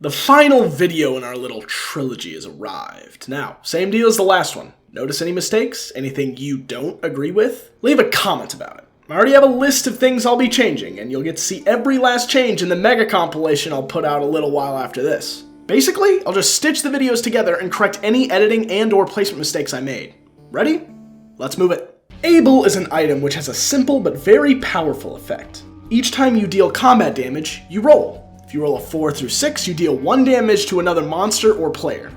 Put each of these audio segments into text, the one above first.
The final video in our little trilogy has arrived. Now, same deal as the last one. Notice any mistakes? Anything you don't agree with? Leave a comment about it. I already have a list of things I'll be changing, and you'll get to see every last change in the mega compilation I'll put out a little while after this. Basically, I'll just stitch the videos together and correct any editing and or placement mistakes I made. Ready? Let's move it. Able is an item which has a simple but very powerful effect. Each time you deal combat damage, you roll. If you roll a 4 through 6, you deal 1 damage to another monster or player.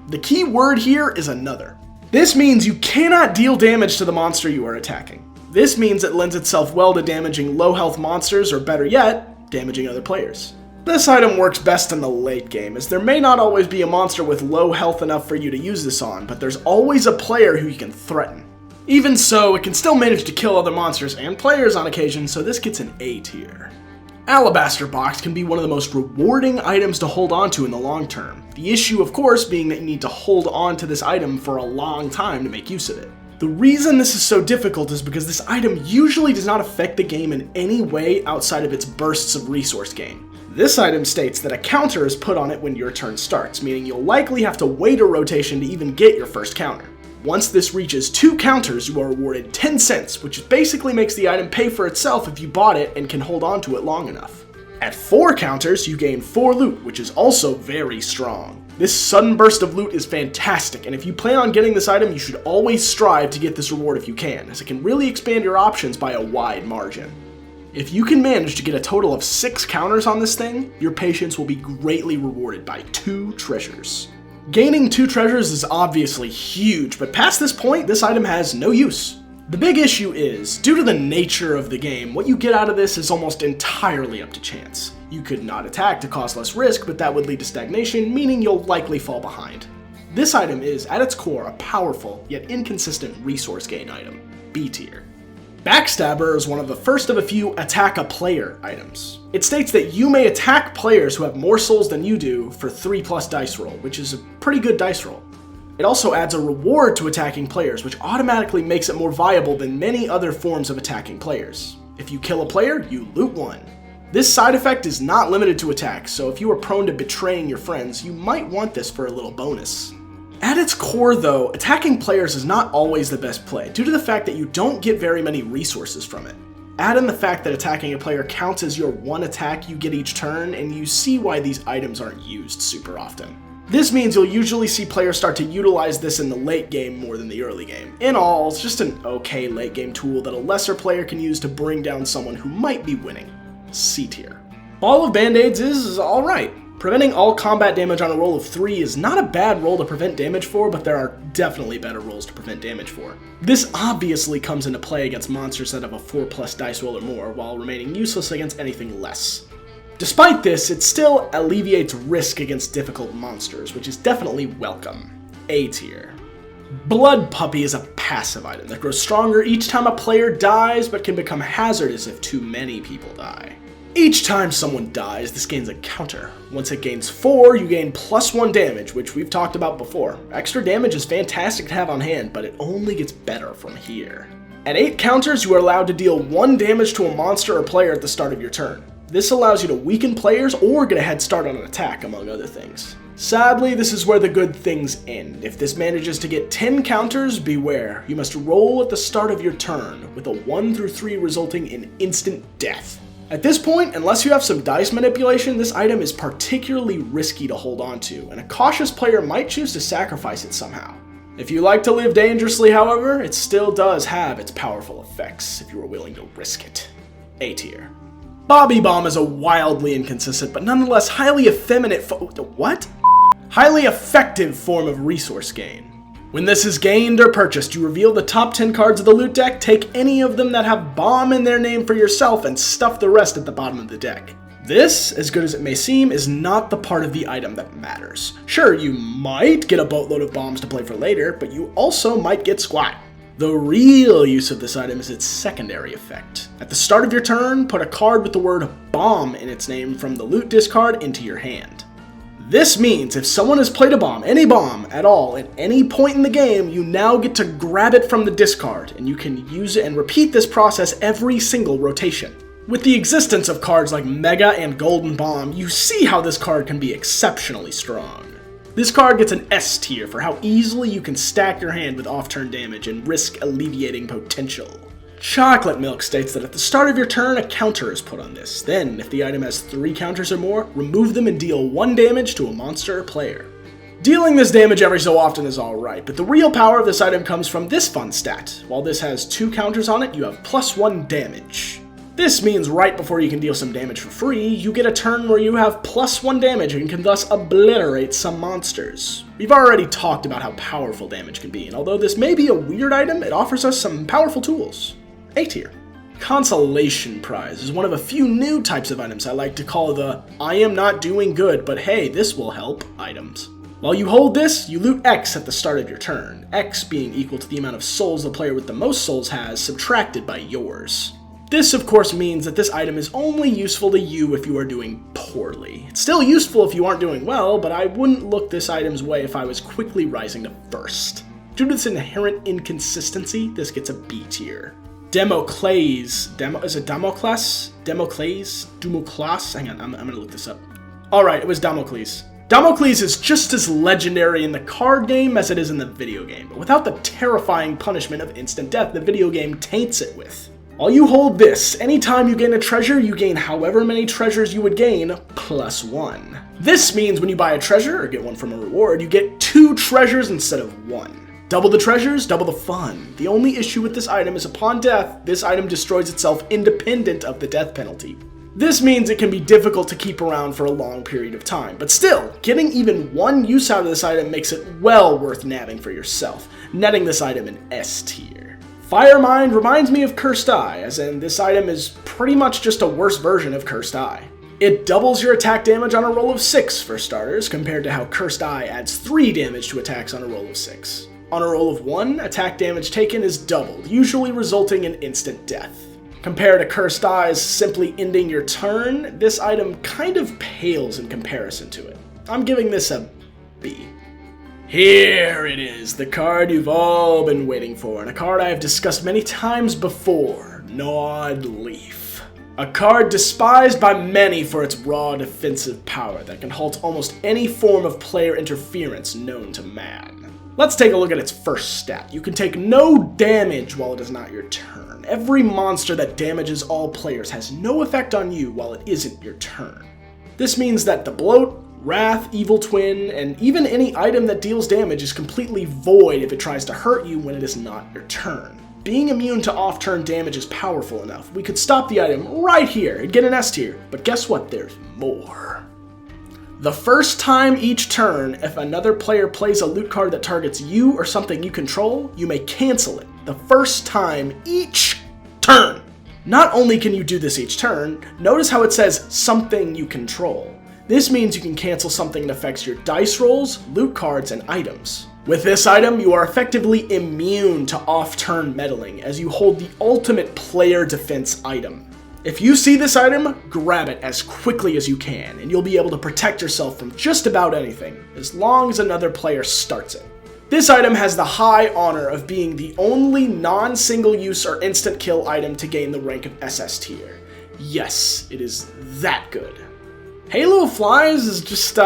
The key word here is another. This means you cannot deal damage to the monster you are attacking. This means it lends itself well to damaging low health monsters, or better yet, damaging other players. This item works best in the late game, as there may not always be a monster with low health enough for you to use this on, but there's always a player who you can threaten. Even so, it can still manage to kill other monsters and players on occasion, so this gets an A tier. Alabaster Box can be one of the most rewarding items to hold on to in the long term. The issue, of course, being that you need to hold on to this item for a long time to make use of it. The reason this is so difficult is because this item usually does not affect the game in any way outside of its bursts of resource gain. This item states that a counter is put on it when your turn starts, meaning you'll likely have to wait a rotation to even get your first counter. Once this reaches 2 counters, you are awarded 10 cents, which basically makes the item pay for itself if you bought it and can hold on to it long enough. At 4 counters, you gain 4 loot, which is also very strong. This sudden burst of loot is fantastic, and if you plan on getting this item, you should always strive to get this reward if you can, as it can really expand your options by a wide margin. If you can manage to get a total of 6 counters on this thing, your patience will be greatly rewarded by 2 treasures. Gaining 2 treasures is obviously huge, but past this point, this item has no use. The big issue is, due to the nature of the game, what you get out of this is almost entirely up to chance. You could not attack to cause less risk, but that would lead to stagnation, meaning you'll likely fall behind. This item is, at its core, a powerful, yet inconsistent resource gain item, B tier. Backstabber is one of the first of a few attack a player items. It states that you may attack players who have more souls than you do for 3+ dice roll, which is a pretty good dice roll. It also adds a reward to attacking players, which automatically makes it more viable than many other forms of attacking players. If you kill a player, you loot 1. This side effect is not limited to attacks, so if you are prone to betraying your friends, you might want this for a little bonus. At its core though, attacking players is not always the best play, due to the fact that you don't get very many resources from it. Add in the fact that attacking a player counts as your 1 attack you get each turn, and you see why these items aren't used super often. This means you'll usually see players start to utilize this in the late game more than the early game. In all, it's just an okay late game tool that a lesser player can use to bring down someone who might be winning. C tier. Ball of Band-Aids is alright. Preventing all combat damage on a roll of 3 is not a bad roll to prevent damage for, but there are definitely better rolls to prevent damage for. This obviously comes into play against monsters that have a 4+ dice roll or more, while remaining useless against anything less. Despite this, it still alleviates risk against difficult monsters, which is definitely welcome. A tier. Blood Puppy is a passive item that grows stronger each time a player dies, but can become hazardous if too many people die. Each time someone dies, this gains a counter. Once it gains 4, you gain +1 damage, which we've talked about before. Extra damage is fantastic to have on hand, but it only gets better from here. At 8 counters, you are allowed to deal 1 damage to a monster or player at the start of your turn. This allows you to weaken players or get a head start on an attack, among other things. Sadly, this is where the good things end. If this manages to get 10 counters, beware. You must roll at the start of your turn, with a 1 through 3 resulting in instant death. At this point, unless you have some dice manipulation, this item is particularly risky to hold on to, and a cautious player might choose to sacrifice it somehow. If you like to live dangerously, however, it still does have its powerful effects if you are willing to risk it. A tier. Bobby Bomb is a wildly inconsistent, but nonetheless highly highly effective form of resource gain. When this is gained or purchased, you reveal the top 10 cards of the loot deck, take any of them that have bomb in their name for yourself, and stuff the rest at the bottom of the deck. This, as good as it may seem, is not the part of the item that matters. Sure, you might get a boatload of bombs to play for later, but you also might get squat. The real use of this item is its secondary effect. At the start of your turn, put a card with the word bomb in its name from the loot discard into your hand. This means if someone has played a bomb, any bomb at all, at any point in the game, you now get to grab it from the discard, and you can use it and repeat this process every single rotation. With the existence of cards like Mega and Golden Bomb, you see how this card can be exceptionally strong. This card gets an S tier for how easily you can stack your hand with off-turn damage and risk alleviating potential. Chocolate Milk states that at the start of your turn, a counter is put on this. Then, if the item has 3 counters or more, remove them and deal 1 damage to a monster or player. Dealing this damage every so often is alright, but the real power of this item comes from this fun stat. While this has 2 counters on it, you have +1 damage. This means right before you can deal some damage for free, you get a turn where you have +1 damage and can thus obliterate some monsters. We've already talked about how powerful damage can be, and although this may be a weird item, it offers us some powerful tools. A tier. Consolation Prize is one of a few new types of items I like to call the I am not doing good, but hey, this will help items. While you hold this, you loot X at the start of your turn, X being equal to the amount of souls the player with the most souls has subtracted by yours. This of course means that this item is only useful to you if you are doing poorly. It's still useful if you aren't doing well, but I wouldn't look this item's way if I was quickly rising to first. Due to this inherent inconsistency, this gets a B tier. Damocles. Is it Damocles? Damocles? Hang on, I'm gonna look this up. Alright, it was Damocles. Damocles is just as legendary in the card game as it is in the video game, but without the terrifying punishment of instant death the video game taints it with. While you hold this, anytime you gain a treasure, you gain however many treasures you would gain, +1. This means when you buy a treasure, or get one from a reward, you get 2 treasures instead of 1. Double the treasures, double the fun. The only issue with this item is upon death, this item destroys itself independent of the death penalty. This means it can be difficult to keep around for a long period of time, but still, getting even 1 use out of this item makes it well worth nabbing for yourself, netting this item an S tier. Firemind reminds me of Cursed Eye, as in this item is pretty much just a worse version of Cursed Eye. It doubles your attack damage on a roll of 6 for starters, compared to how Cursed Eye adds 3 damage to attacks on a roll of 6. On a roll of 1, attack damage taken is doubled, usually resulting in instant death. Compared to Cursed Eye's simply ending your turn, this item kind of pales in comparison to it. I'm giving this a B. Here it is, the card you've all been waiting for, and a card I have discussed many times before, Gnawed Leaf. A card despised by many for its raw defensive power that can halt almost any form of player interference known to man. Let's take a look at its first stat. You can take no damage while it is not your turn. Every monster that damages all players has no effect on you while it isn't your turn. This means that the Bloat, Wrath, Evil Twin, and even any item that deals damage is completely void if it tries to hurt you when it is not your turn. Being immune to off-turn damage is powerful enough. We could stop the item right here and get an S tier, but guess what? There's more. The first time each turn, if another player plays a loot card that targets you or something you control, you may cancel it. The first time each turn. Not only can you do this each turn, notice how it says something you control. This means you can cancel something that affects your dice rolls, loot cards, and items. With this item, you are effectively immune to off-turn meddling as you hold the ultimate player defense item. If you see this item, grab it as quickly as you can, and you'll be able to protect yourself from just about anything, as long as another player starts it. This item has the high honor of being the only non-single use or instant kill item to gain the rank of SS tier. Yes, it is that good. Halo of Flies is just,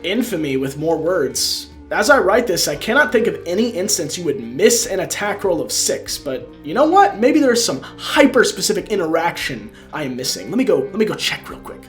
infamy with more words. As I write this, I cannot think of any instance you would miss an attack roll of 6, but you know what? Maybe there's some hyper-specific interaction I am missing. Let me go check real quick.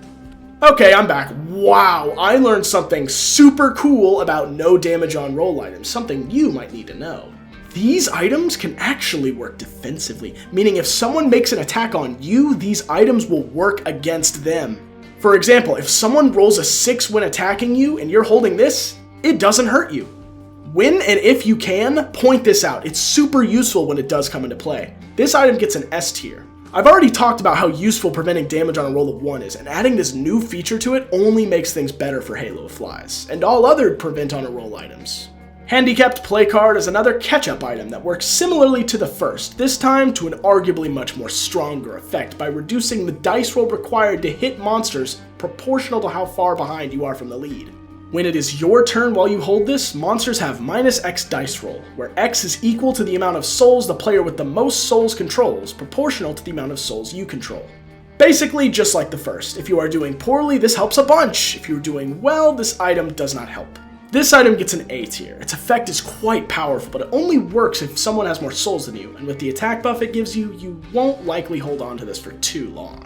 Okay, I'm back. Wow, I learned something super cool about no damage on roll items, something you might need to know. These items can actually work defensively, meaning if someone makes an attack on you, these items will work against them. For example, if someone rolls a 6 when attacking you and you're holding this, it doesn't hurt you. When and if you can, point this out. It's super useful when it does come into play. This item gets an S tier. I've already talked about how useful preventing damage on a roll of 1 is, and adding this new feature to it only makes things better for Halo of Flies, and all other prevent on a roll items. Handicapped Play Card is another catch-up item that works similarly to the first, this time to an arguably much more stronger effect by reducing the dice roll required to hit monsters proportional to how far behind you are from the lead. When it is your turn while you hold this, monsters have -X dice roll, where X is equal to the amount of souls the player with the most souls controls, proportional to the amount of souls you control. Basically, just like the first. If you are doing poorly, this helps a bunch. If you're doing well, this item does not help. This item gets an A tier. Its effect is quite powerful, but it only works if someone has more souls than you, and with the attack buff it gives you, you won't likely hold on to this for too long.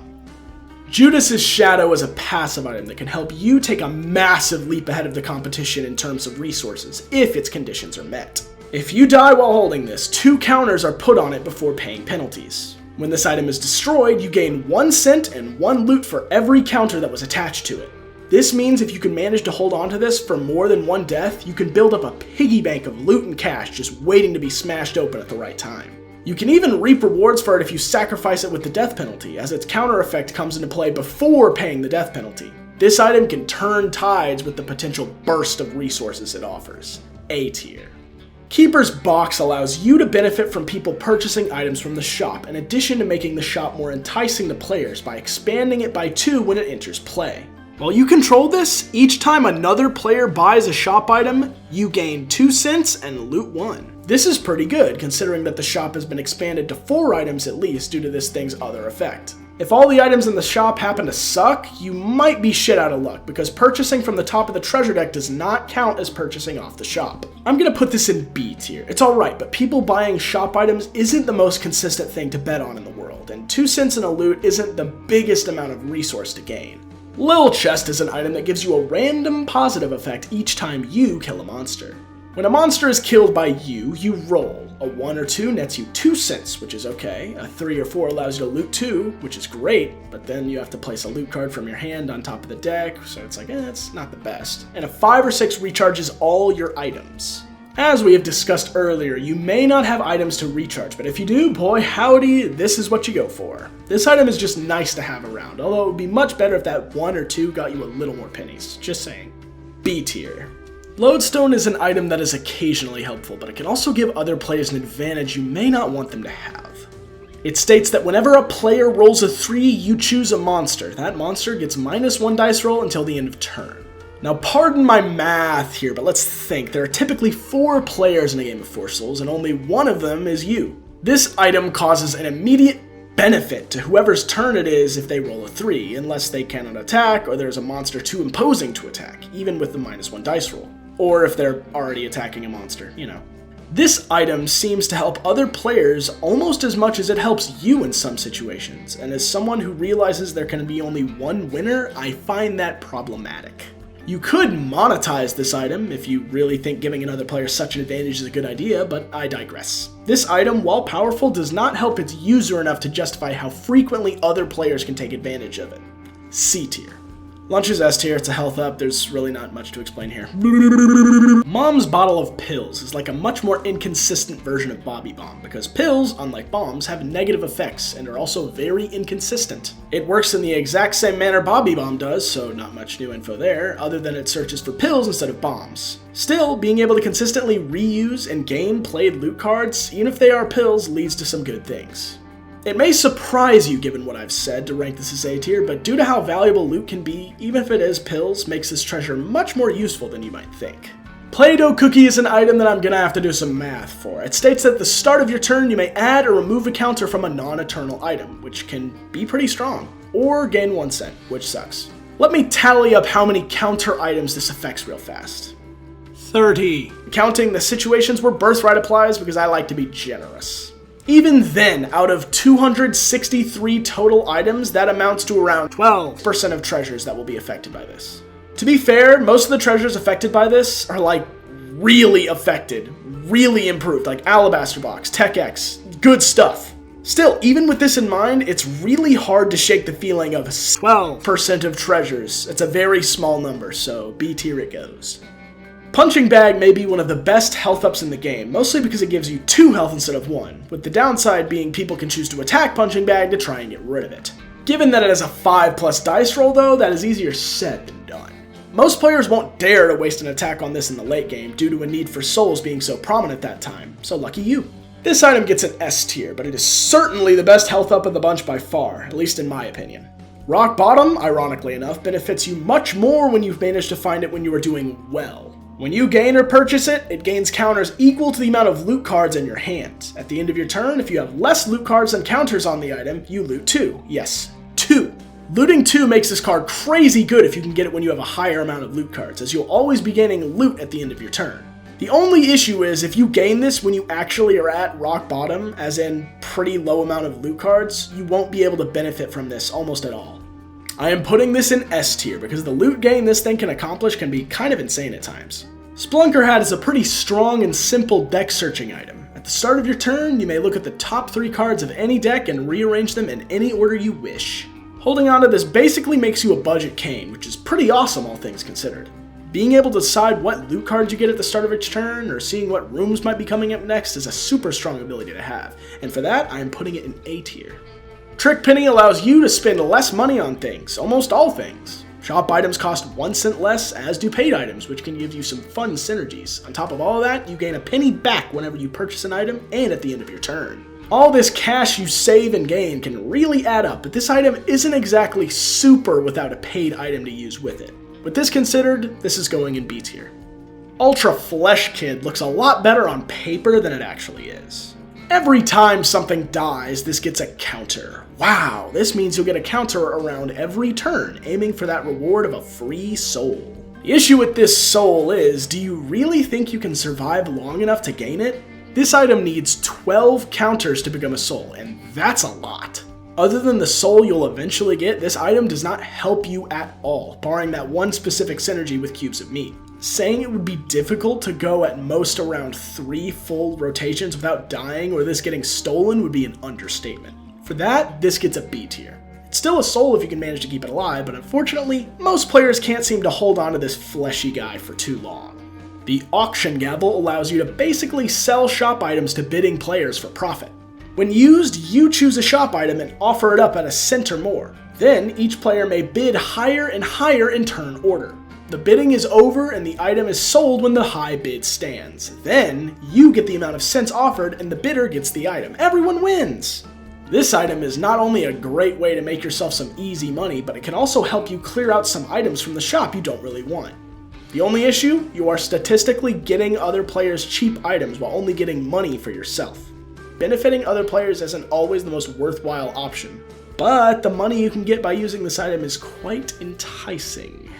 Judas's Shadow is a passive item that can help you take a massive leap ahead of the competition in terms of resources, if its conditions are met. If you die while holding this, 2 counters are put on it before paying penalties. When this item is destroyed, you gain 1 cent and 1 loot for every counter that was attached to it. This means if you can manage to hold on to this for more than 1 death, you can build up a piggy bank of loot and cash just waiting to be smashed open at the right time. You can even reap rewards for it if you sacrifice it with the death penalty, as its counter effect comes into play before paying the death penalty. This item can turn tides with the potential burst of resources it offers. A tier. Keeper's Box allows you to benefit from people purchasing items from the shop, in addition to making the shop more enticing to players by expanding it by 2 when it enters play. While you control this, each time another player buys a shop item, you gain 2 cents and loot 1. This is pretty good, considering that the shop has been expanded to 4 items at least due to this thing's other effect. If all the items in the shop happen to suck, you might be shit out of luck, because purchasing from the top of the treasure deck does not count as purchasing off the shop. I'm gonna put this in B tier. It's alright, but people buying shop items isn't the most consistent thing to bet on in the world, and 2 cents in a loot isn't the biggest amount of resource to gain. Lil Chest is an item that gives you a random positive effect each time you kill a monster. When a monster is killed by you, you roll. A 1 or 2 nets you 2 cents, which is okay. A 3 or 4 allows you to loot 2, which is great, but then you have to place a loot card from your hand on top of the deck, so it's like, it's not the best. And a 5 or 6 recharges all your items. As we have discussed earlier, you may not have items to recharge, but if you do, boy howdy, this is what you go for. This item is just nice to have around, although it would be much better if that 1 or 2 got you a little more pennies. Just saying. B tier. Lodestone is an item that is occasionally helpful, but it can also give other players an advantage you may not want them to have. It states that whenever a player rolls a 3, you choose a monster. That monster gets -1 dice roll until the end of turn. Now pardon my math here, but let's think. There are typically 4 players in a game of 4 Souls, and only one of them is you. This item causes an immediate benefit to whoever's turn it is if they roll a 3, unless they cannot attack or there's a monster too imposing to attack, even with the -1 dice roll. Or if they're already attacking a monster, you know. This item seems to help other players almost as much as it helps you in some situations, and as someone who realizes there can be only one winner, I find that problematic. You could monetize this item if you really think giving another player such an advantage is a good idea, but I digress. This item, while powerful, does not help its user enough to justify how frequently other players can take advantage of it. C tier. Lunch is S tier, it's a health up, there's really not much to explain here. Mom's Bottle of Pills is like a much more inconsistent version of Bobby Bomb, because pills, unlike bombs, have negative effects and are also very inconsistent. It works in the exact same manner Bobby Bomb does, so not much new info there, other than it searches for pills instead of bombs. Still, being able to consistently reuse and gain played loot cards, even if they are pills, leads to some good things. It may surprise you given what I've said to rank this as A tier, but due to how valuable loot can be, even if it is pills, makes this treasure much more useful than you might think. Play-Doh Cookie is an item that I'm gonna have to do some math for. It states that at the start of your turn you may add or remove a counter from a non-eternal item, which can be pretty strong, or gain 1 cent, which sucks. Let me tally up how many counter items this affects real fast. 30. Counting the situations where Birthright applies because I like to be generous. Even then, out of 263 total items, that amounts to around 12% of treasures that will be affected by this. To be fair, most of the treasures affected by this are like really affected, really improved, like Alabaster Box, Tech X, good stuff. Still, even with this in mind, it's really hard to shake the feeling of 12% of treasures. It's a very small number, so B tier it goes. Punching Bag may be one of the best health ups in the game, mostly because it gives you 2 health instead of 1, with the downside being people can choose to attack Punching Bag to try and get rid of it. Given that it has a 5+ dice roll though, that is easier said than done. Most players won't dare to waste an attack on this in the late game due to a need for souls being so prominent that time, so lucky you. This item gets an S tier, but it is certainly the best health up of the bunch by far, at least in my opinion. Rock Bottom, ironically enough, benefits you much more when you've managed to find it when you are doing well. When you gain or purchase it, it gains counters equal to the amount of loot cards in your hand. At the end of your turn, if you have less loot cards than counters on the item, you loot 2. Yes, 2. Looting 2 makes this card crazy good if you can get it when you have a higher amount of loot cards, as you'll always be gaining loot at the end of your turn. The only issue is if you gain this when you actually are at rock bottom, as in pretty low amount of loot cards, you won't be able to benefit from this almost at all. I am putting this in S tier because the loot gain this thing can accomplish can be kind of insane at times. Splunker Hat is a pretty strong and simple deck searching item. At the start of your turn, you may look at the top 3 cards of any deck and rearrange them in any order you wish. Holding on to this basically makes you a budget Kayn, which is pretty awesome all things considered. Being able to decide what loot cards you get at the start of each turn, or seeing what rooms might be coming up next is a super strong ability to have, and for that, I am putting it in A tier. Trick Penny allows you to spend less money on things, almost all things. Shop items cost 1 cent less, as do paid items, which can give you some fun synergies. On top of all of that, you gain a penny back whenever you purchase an item and at the end of your turn. All this cash you save and gain can really add up, but this item isn't exactly super without a paid item to use with it. With this considered, this is going in B tier. Ultra Flesh Kid looks a lot better on paper than it actually is. Every time something dies, this gets a counter. Wow, this means you'll get a counter around every turn, aiming for that reward of a free soul. The issue with this soul is, do you really think you can survive long enough to gain it? This item needs 12 counters to become a soul, and that's a lot. Other than the soul you'll eventually get, this item does not help you at all, barring that one specific synergy with cubes of meat. Saying it would be difficult to go at most around 3 full rotations without dying or this getting stolen would be an understatement. For that, this gets a B tier. It's still a soul if you can manage to keep it alive, but unfortunately, most players can't seem to hold on to this fleshy guy for too long. The Auction Gavel allows you to basically sell shop items to bidding players for profit. When used, you choose a shop item and offer it up at a cent or more. Then, each player may bid higher and higher in turn order. The bidding is over and the item is sold when the high bid stands. Then, you get the amount of cents offered and the bidder gets the item. Everyone wins! This item is not only a great way to make yourself some easy money, but it can also help you clear out some items from the shop you don't really want. The only issue? You are statistically getting other players cheap items while only getting money for yourself. Benefiting other players isn't always the most worthwhile option, but the money you can get by using this item is quite enticing.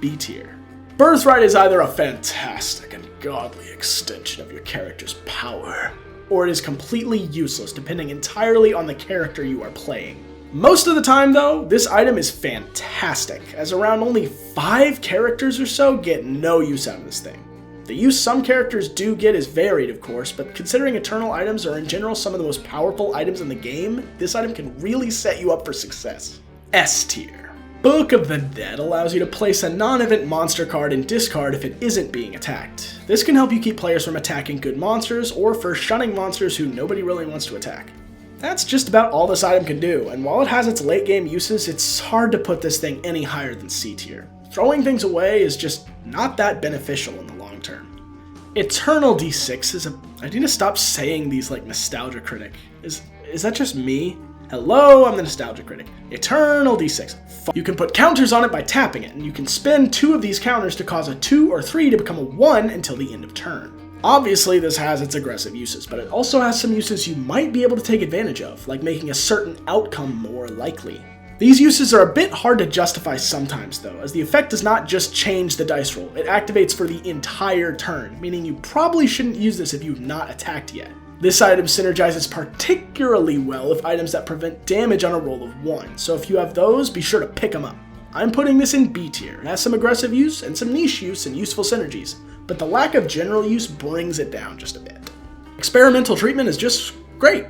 B tier. Birthright is either a fantastic and godly extension of your character's power, or it is completely useless depending entirely on the character you are playing. Most of the time though, this item is fantastic, as around only 5 characters or so get no use out of this thing. The use some characters do get is varied of course, but considering eternal items are in general some of the most powerful items in the game, this item can really set you up for success. S tier. Book of the Dead allows you to place a non-event monster card in discard if it isn't being attacked. This can help you keep players from attacking good monsters, or for shunning monsters who nobody really wants to attack. That's just about all this item can do, and while it has its late game uses, it's hard to put this thing any higher than C tier. Throwing things away is just not that beneficial in the long term. Eternal D6 is I need to stop saying these like Nostalgia Critic. Is that just me? Hello, I'm the Nostalgia Critic. Eternal D6. You can put counters on it by tapping it, and you can spend 2 of these counters to cause a 2 or 3 to become a 1 until the end of turn. Obviously, this has its aggressive uses, but it also has some uses you might be able to take advantage of, like making a certain outcome more likely. These uses are a bit hard to justify sometimes though, as the effect does not just change the dice roll, it activates for the entire turn, meaning you probably shouldn't use this if you've not attacked yet. This item synergizes particularly well with items that prevent damage on a roll of 1, so if you have those, be sure to pick them up. I'm putting this in B tier. It has some aggressive use and some niche use and useful synergies, but the lack of general use brings it down just a bit. Experimental treatment is just great.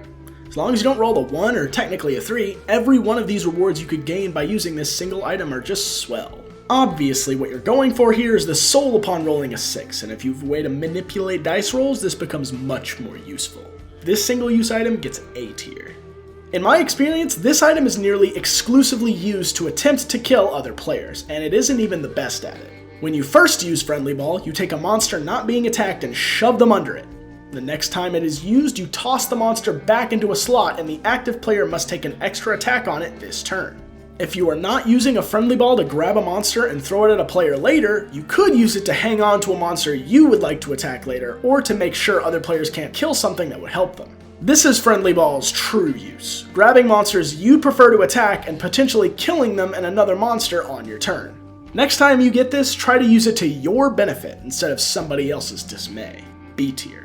As long as you don't roll a 1 or technically a 3, every one of these rewards you could gain by using this single item are just swell. Obviously, what you're going for here is the soul upon rolling a 6, and if you have a way to manipulate dice rolls, this becomes much more useful. This single-use item gets A tier. In my experience, this item is nearly exclusively used to attempt to kill other players, and it isn't even the best at it. When you first use Friendly Ball, you take a monster not being attacked and shove them under it. The next time it is used, you toss the monster back into a slot, and the active player must take an extra attack on it this turn. If you are not using a friendly ball to grab a monster and throw it at a player later, you could use it to hang on to a monster you would like to attack later, or to make sure other players can't kill something that would help them. This is friendly ball's true use, grabbing monsters you prefer to attack and potentially killing them and another monster on your turn. Next time you get this, try to use it to your benefit instead of somebody else's dismay. B tier.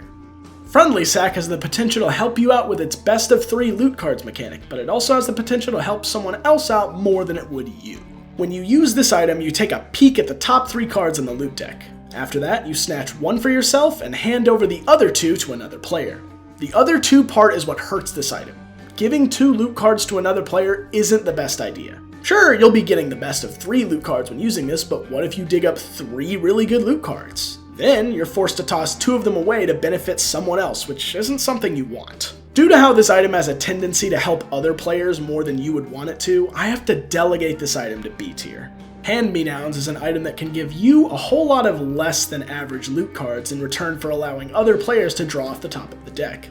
Friendly Sack has the potential to help you out with its best of 3 loot cards mechanic, but it also has the potential to help someone else out more than it would you. When you use this item, you take a peek at the top 3 cards in the loot deck. After that, you snatch 1 for yourself and hand over the other 2 to another player. The other 2 part is what hurts this item. Giving 2 loot cards to another player isn't the best idea. Sure, you'll be getting the best of 3 loot cards when using this, but what if you dig up 3 really good loot cards? Then you're forced to toss 2 of them away to benefit someone else, which isn't something you want. Due to how this item has a tendency to help other players more than you would want it to, I have to delegate this item to B tier. Hand-me-downs is an item that can give you a whole lot of less than average loot cards in return for allowing other players to draw off the top of the deck.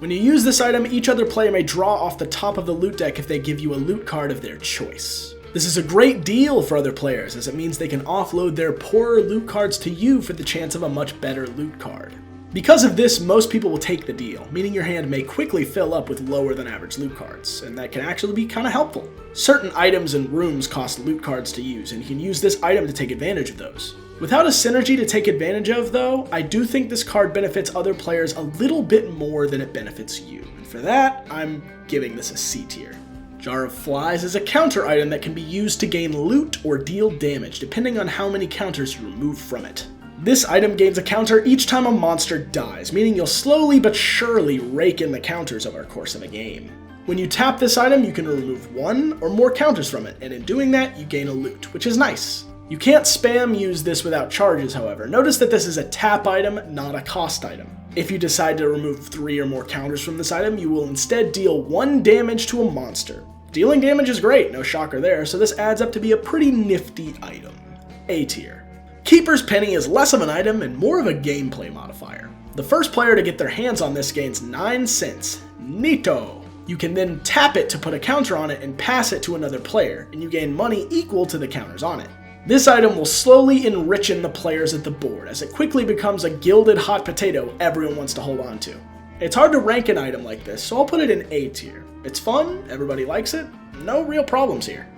When you use this item, each other player may draw off the top of the loot deck if they give you a loot card of their choice. This is a great deal for other players, as it means they can offload their poorer loot cards to you for the chance of a much better loot card. Because of this, most people will take the deal, meaning your hand may quickly fill up with lower than average loot cards, and that can actually be kinda helpful. Certain items and rooms cost loot cards to use, and you can use this item to take advantage of those. Without a synergy to take advantage of, though, I do think this card benefits other players a little bit more than it benefits you, and for that, I'm giving this a C tier. Jar of Flies is a counter item that can be used to gain loot or deal damage, depending on how many counters you remove from it. This item gains a counter each time a monster dies, meaning you'll slowly but surely rake in the counters over the course of a game. When you tap this item, you can remove 1 or more counters from it, and in doing that, you gain a loot, which is nice. You can't spam use this without charges, however. Notice that this is a tap item, not a cost item. If you decide to remove 3 or more counters from this item, you will instead deal 1 damage to a monster. Dealing damage is great, no shocker there, so this adds up to be a pretty nifty item. A tier. Keeper's Penny is less of an item and more of a gameplay modifier. The first player to get their hands on this gains 9 cents. Neato! You can then tap it to put a counter on it and pass it to another player, and you gain money equal to the counters on it. This item will slowly enrichen the players at the board, as it quickly becomes a gilded hot potato everyone wants to hold on to. It's hard to rank an item like this, so I'll put it in A tier. It's fun, everybody likes it, no real problems here.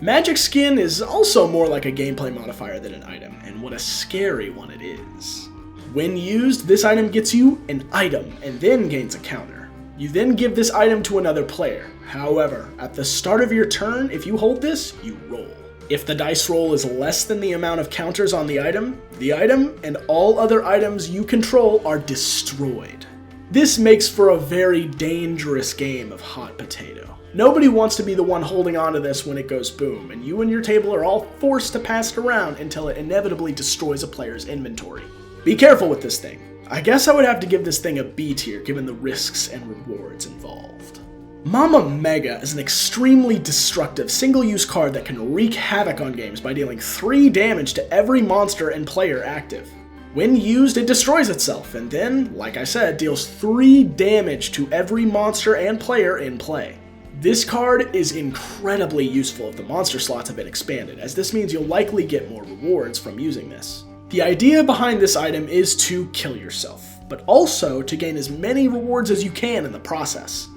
Magic Skin is also more like a gameplay modifier than an item, and what a scary one it is. When used, this item gets you an item, and then gains a counter. You then give this item to another player. However, at the start of your turn, if you hold this, you roll. If the dice roll is less than the amount of counters on the item and all other items you control are destroyed. This makes for a very dangerous game of hot potato. Nobody wants to be the one holding onto this when it goes boom, and you and your table are all forced to pass it around until it inevitably destroys a player's inventory. Be careful with this thing. I guess I would have to give this thing a B tier given the risks and rewards involved. Mama Mega is an extremely destructive single-use card that can wreak havoc on games by dealing 3 damage to every monster and player active. When used, it destroys itself, and then, like I said, deals 3 damage to every monster and player in play. This card is incredibly useful if the monster slots have been expanded, as this means you'll likely get more rewards from using this. The idea behind this item is to kill yourself, but also to gain as many rewards as you can in the process.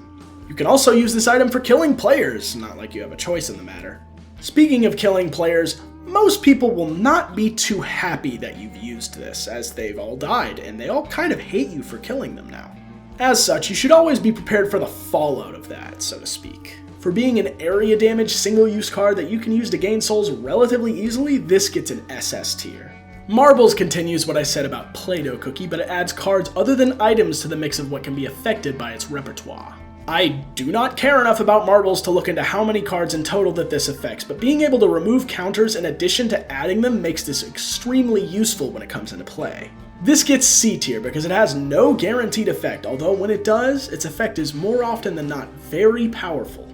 You can also use this item for killing players, not like you have a choice in the matter. Speaking of killing players, most people will not be too happy that you've used this, as they've all died, and they all kind of hate you for killing them now. As such, you should always be prepared for the fallout of that, so to speak. For being an area damage single-use card that you can use to gain souls relatively easily, this gets an SS tier. Marbles continues what I said about Play-Doh Cookie, but it adds cards other than items to the mix of what can be affected by its repertoire. I do not care enough about Marbles to look into how many cards in total that this affects, but being able to remove counters in addition to adding them makes this extremely useful when it comes into play. This gets C tier because it has no guaranteed effect, although when it does, its effect is more often than not very powerful.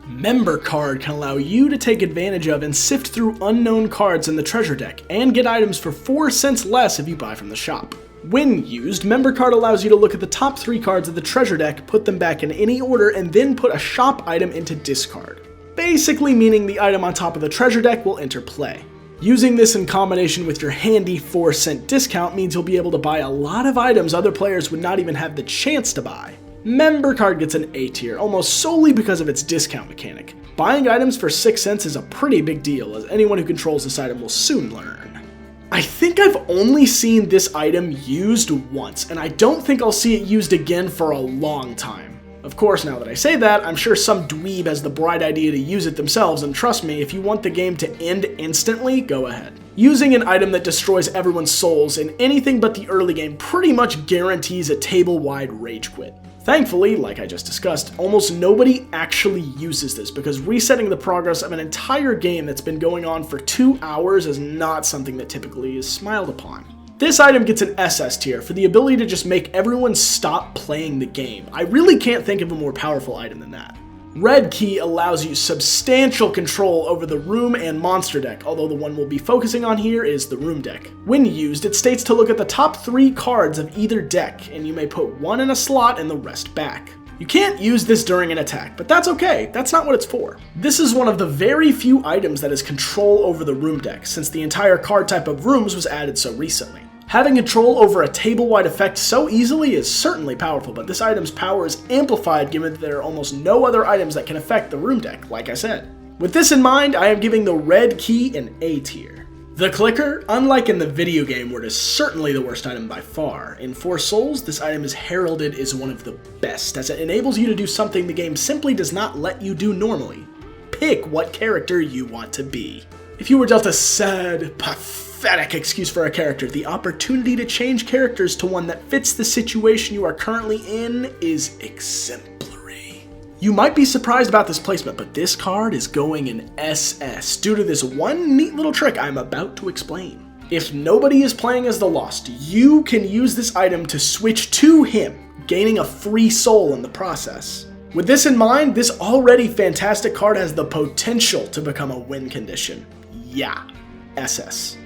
Member Card can allow you to take advantage of and sift through unknown cards in the treasure deck, and get items for 4 cents less if you buy from the shop. When used, Member Card allows you to look at the top 3 cards of the treasure deck, put them back in any order, and then put a shop item into discard. basically meaning the item on top of the treasure deck will enter play. Using this in combination with your handy 4-cent discount means you'll be able to buy a lot of items other players would not even have the chance to buy. Member Card gets an A tier, almost solely because of its discount mechanic. Buying items for 6 cents is a pretty big deal, as anyone who controls this item will soon learn. I think I've only seen this item used once, and I don't think I'll see it used again for a long time. Of course, now that I say that, I'm sure some dweeb has the bright idea to use it themselves, and trust me, if you want the game to end instantly, go ahead. Using an item that destroys everyone's souls in anything but the early game pretty much guarantees a table-wide rage quit. Thankfully, like I just discussed, almost nobody actually uses this because resetting the progress of an entire game that's been going on for 2 hours is not something that typically is smiled upon. This item gets an SS tier for the ability to just make everyone stop playing the game. I really can't think of a more powerful item than that. Red Key allows you substantial control over the room and monster deck, although the one we'll be focusing on here is the room deck. When used, it states to look at the top 3 cards of either deck, and you may put one in a slot and the rest back. You can't use this during an attack, but that's okay, that's not what it's for. This is one of the very few items that has control over the room deck, since the entire card type of rooms was added so recently. Having control over a table-wide effect so easily is certainly powerful, but this item's power is amplified given that there are almost no other items that can affect the room deck, like I said. With this in mind, I am giving the Red Key an A tier. The Clicker, unlike in the video game where it is certainly the worst item by far, in 4 Souls, this item is heralded as one of the best, as it enables you to do something the game simply does not let you do normally. Pick what character you want to be. If you were dealt a sad, pathetic excuse for a character, the opportunity to change characters to one that fits the situation you are currently in is exemplary. You might be surprised about this placement, but this card is going in SS due to this one neat little trick I'm about to explain. If nobody is playing as the Lost, you can use this item to switch to him, gaining a free soul in the process. With this in mind, this already fantastic card has the potential to become a win condition. Yeah, SS.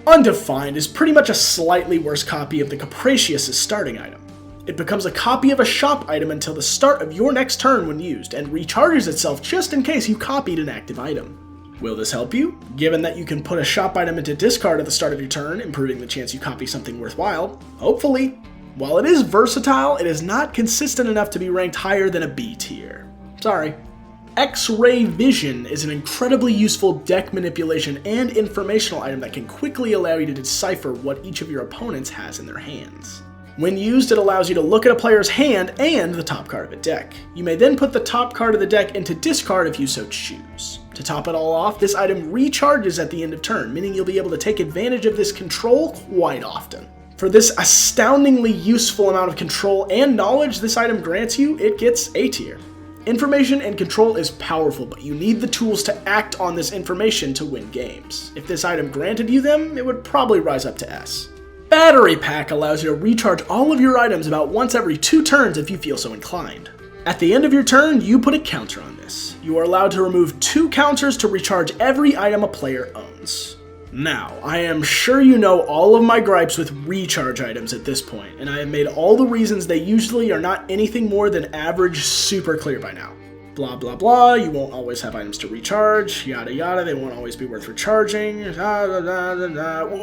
Undefined is pretty much a slightly worse copy of the Capricious' starting item. It becomes a copy of a shop item until the start of your next turn when used, and recharges itself just in case you copied an active item. Will this help you? Given that you can put a shop item into discard at the start of your turn, improving the chance you copy something worthwhile? Hopefully. While it is versatile, it is not consistent enough to be ranked higher than a B tier. Sorry. X-Ray Vision is an incredibly useful deck manipulation and informational item that can quickly allow you to decipher what each of your opponents has in their hands. When used, it allows you to look at a player's hand and the top card of a deck. You may then put the top card of the deck into discard if you so choose. To top it all off, this item recharges at the end of turn, meaning you'll be able to take advantage of this control quite often. For this astoundingly useful amount of control and knowledge this item grants you, it gets A tier. Information and control is powerful, but you need the tools to act on this information to win games. If this item granted you them, it would probably rise up to S. Battery Pack allows you to recharge all of your items about once every 2 turns if you feel so inclined. At the end of your turn, you put a counter on this. You are allowed to remove 2 counters to recharge every item a player owns. Now, I am sure you know all of my gripes with recharge items at this point, and I have made all the reasons they usually are not anything more than average super clear by now. Blah blah blah, you won't always have items to recharge, yada yada, they won't always be worth recharging,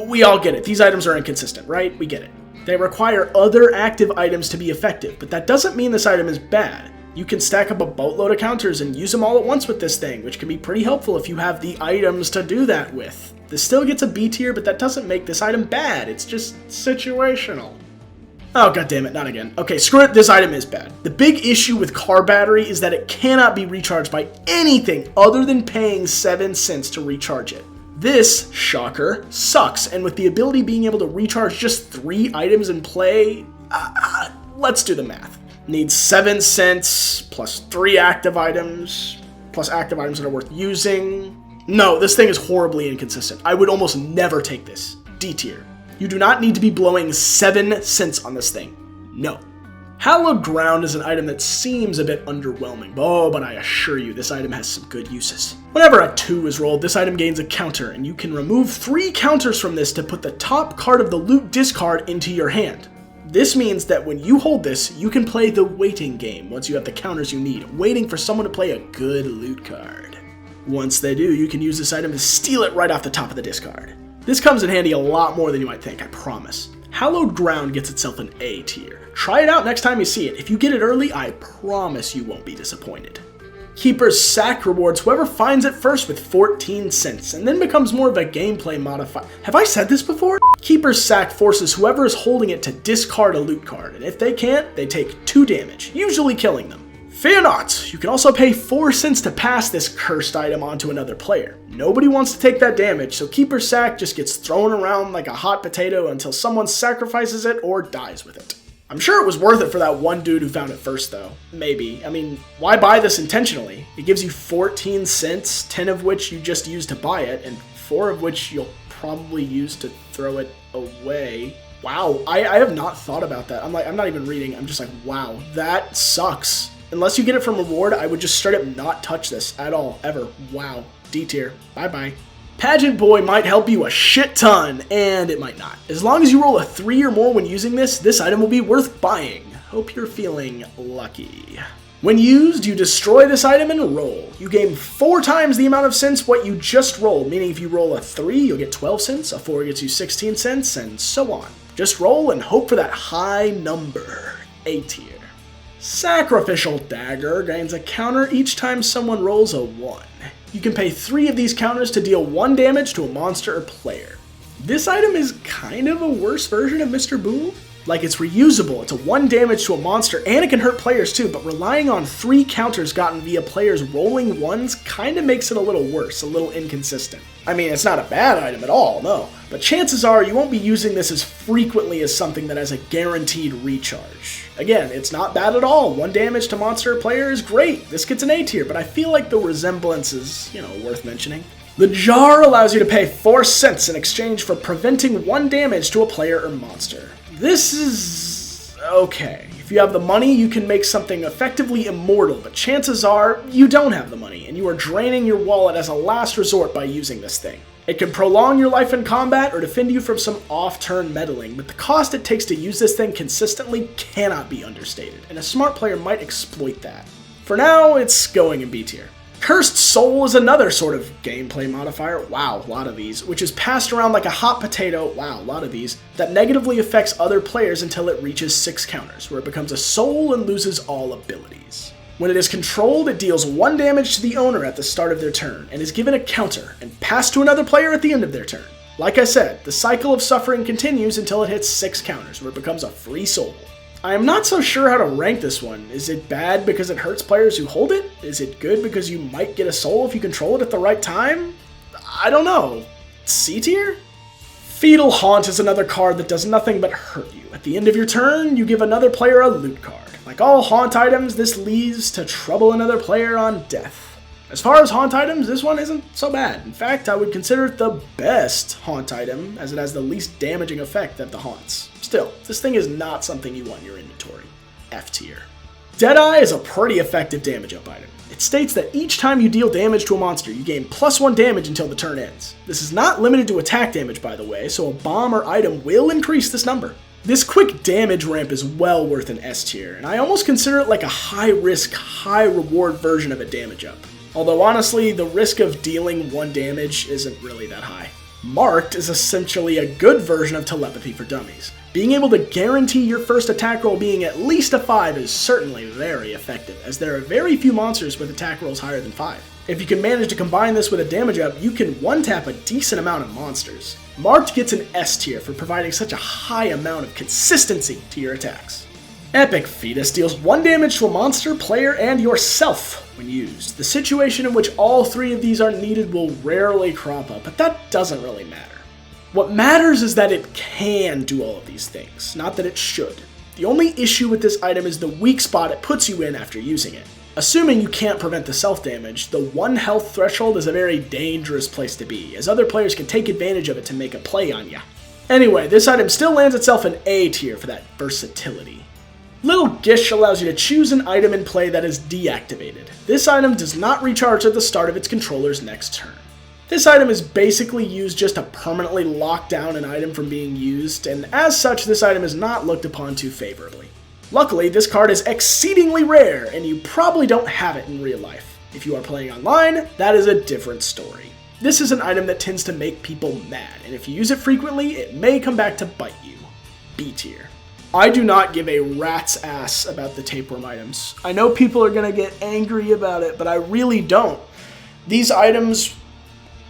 we all get it, these items are inconsistent, right? We get it. They require other active items to be effective, but that doesn't mean this item is bad. You can stack up a boatload of counters and use them all at once with this thing, which can be pretty helpful if you have the items to do that with. This still gets a B tier, but that doesn't make this item bad, it's just situational. Oh goddammit, not again. Okay, screw it, this item is bad. The big issue with Car Battery is that it cannot be recharged by anything other than paying 7 cents to recharge it. This, shocker, sucks, and with the ability being able to recharge just 3 items in play, let's do the math. Needs 7 cents, plus 3 active items, plus active items that are worth using. No, this thing is horribly inconsistent. I would almost never take this. D tier. You do not need to be blowing 7 cents on this thing. No. Hallowed Ground is an item that seems a bit underwhelming. Oh, but I assure you, this item has some good uses. Whenever a 2 is rolled, this item gains a counter, and you can remove 3 counters from this to put the top card of the loot discard into your hand. This means that when you hold this, you can play the waiting game once you have the counters you need, waiting for someone to play a good loot card. Once they do, you can use this item to steal it right off the top of the discard. This comes in handy a lot more than you might think, I promise. Hallowed Ground gets itself an A tier. Try it out next time you see it. If you get it early, I promise you won't be disappointed. Keeper's Sack rewards whoever finds it first with 14 cents, and then becomes more of a gameplay modifier. Have I said this before? Keeper's Sack forces whoever is holding it to discard a loot card, and if they can't, they take 2 damage, usually killing them. Fear not! You can also pay 4 cents to pass this cursed item onto another player. Nobody wants to take that damage, so Keeper's Sack just gets thrown around like a hot potato until someone sacrifices it or dies with it. I'm sure it was worth it for that one dude who found it first, though. Maybe. I mean, why buy this intentionally? It gives you 14 cents, 10 of which you just use to buy it, and 4 of which you'll probably use to throw it away. Wow, I have not thought about that. I'm not even reading. I'm just like, wow, that sucks. Unless you get it from reward, I would just straight up not touch this at all, ever. Wow. D tier. Bye-bye. Pageant Boy might help you a shit ton, and it might not. As long as you roll a 3 or more when using this item will be worth buying. Hope you're feeling lucky. When used, you destroy this item and roll. You gain 4 times the amount of cents what you just rolled, meaning if you roll a 3, you'll get 12 cents, a 4 gets you 16 cents, and so on. Just roll and hope for that high number. A tier. Sacrificial Dagger gains a counter each time someone rolls a 1. You can pay 3 of these counters to deal 1 damage to a monster or player. This item is kind of a worse version of Mr. Boom. Like, it's reusable, it's a 1 damage to a monster, and it can hurt players too, but relying on 3 counters gotten via players rolling 1s kind of makes it a little worse, a little inconsistent. I mean, it's not a bad item at all, no, but chances are you won't be using this as frequently as something that has a guaranteed recharge. Again, it's not bad at all. 1 damage to monster or player is great. This gets an A tier, but I feel like the resemblance is, worth mentioning. The Jar allows you to pay 4 cents in exchange for preventing 1 damage to a player or monster. This is okay. If you have the money, you can make something effectively immortal, but chances are you don't have the money, and you are draining your wallet as a last resort by using this thing. It can prolong your life in combat or defend you from some off-turn meddling, but the cost it takes to use this thing consistently cannot be understated, and a smart player might exploit that. For now, it's going in B tier. Cursed Soul is another sort of gameplay modifier, wow, a lot of these, which is passed around like a hot potato, wow, a lot of these, that negatively affects other players until it reaches 6 counters, where it becomes a soul and loses all abilities. When it is controlled, it deals 1 damage to the owner at the start of their turn, and is given a counter, and passed to another player at the end of their turn. Like I said, the cycle of suffering continues until it hits 6 counters, where it becomes a free soul. I am not so sure how to rank this one. Is it bad because it hurts players who hold it? Is it good because you might get a soul if you control it at the right time? I don't know. C tier? Fetal Haunt is another card that does nothing but hurt you. At the end of your turn, you give another player a loot card. Like all Haunt items, this leads to trouble another player on death. As far as Haunt items, this one isn't so bad. In fact, I would consider it the best Haunt item, as it has the least damaging effect of the Haunts. Still, this thing is not something you want in your inventory. F tier. Deadeye is a pretty effective damage up item. It states that each time you deal damage to a monster, you gain +1 damage until the turn ends. This is not limited to attack damage, by the way, so a bomb or item will increase this number. This quick damage ramp is well worth an S tier, and I almost consider it like a high-risk, high-reward version of a damage up. Although honestly, the risk of dealing 1 damage isn't really that high. Marked is essentially a good version of Telepathy for Dummies. Being able to guarantee your first attack roll being at least a 5 is certainly very effective, as there are very few monsters with attack rolls higher than 5. If you can manage to combine this with a damage up, you can one-tap a decent amount of monsters. Marked gets an S tier for providing such a high amount of consistency to your attacks. Epic Fetus deals 1 damage to a monster, player, and yourself when used. The situation in which all 3 of these are needed will rarely crop up, but that doesn't really matter. What matters is that it can do all of these things, not that it should. The only issue with this item is the weak spot it puts you in after using it. Assuming you can't prevent the self-damage, the 1 health threshold is a very dangerous place to be, as other players can take advantage of it to make a play on ya. Anyway, this item still lands itself an A tier for that versatility. Little Gish allows you to choose an item in play that is deactivated. This item does not recharge at the start of its controller's next turn. This item is basically used just to permanently lock down an item from being used, and as such, this item is not looked upon too favorably. Luckily, this card is exceedingly rare, and you probably don't have it in real life. If you are playing online, that is a different story. This is an item that tends to make people mad, and if you use it frequently, it may come back to bite you. B tier. I do not give a rat's ass about the tapeworm items. I know people are going to get angry about it, but I really don't. These items,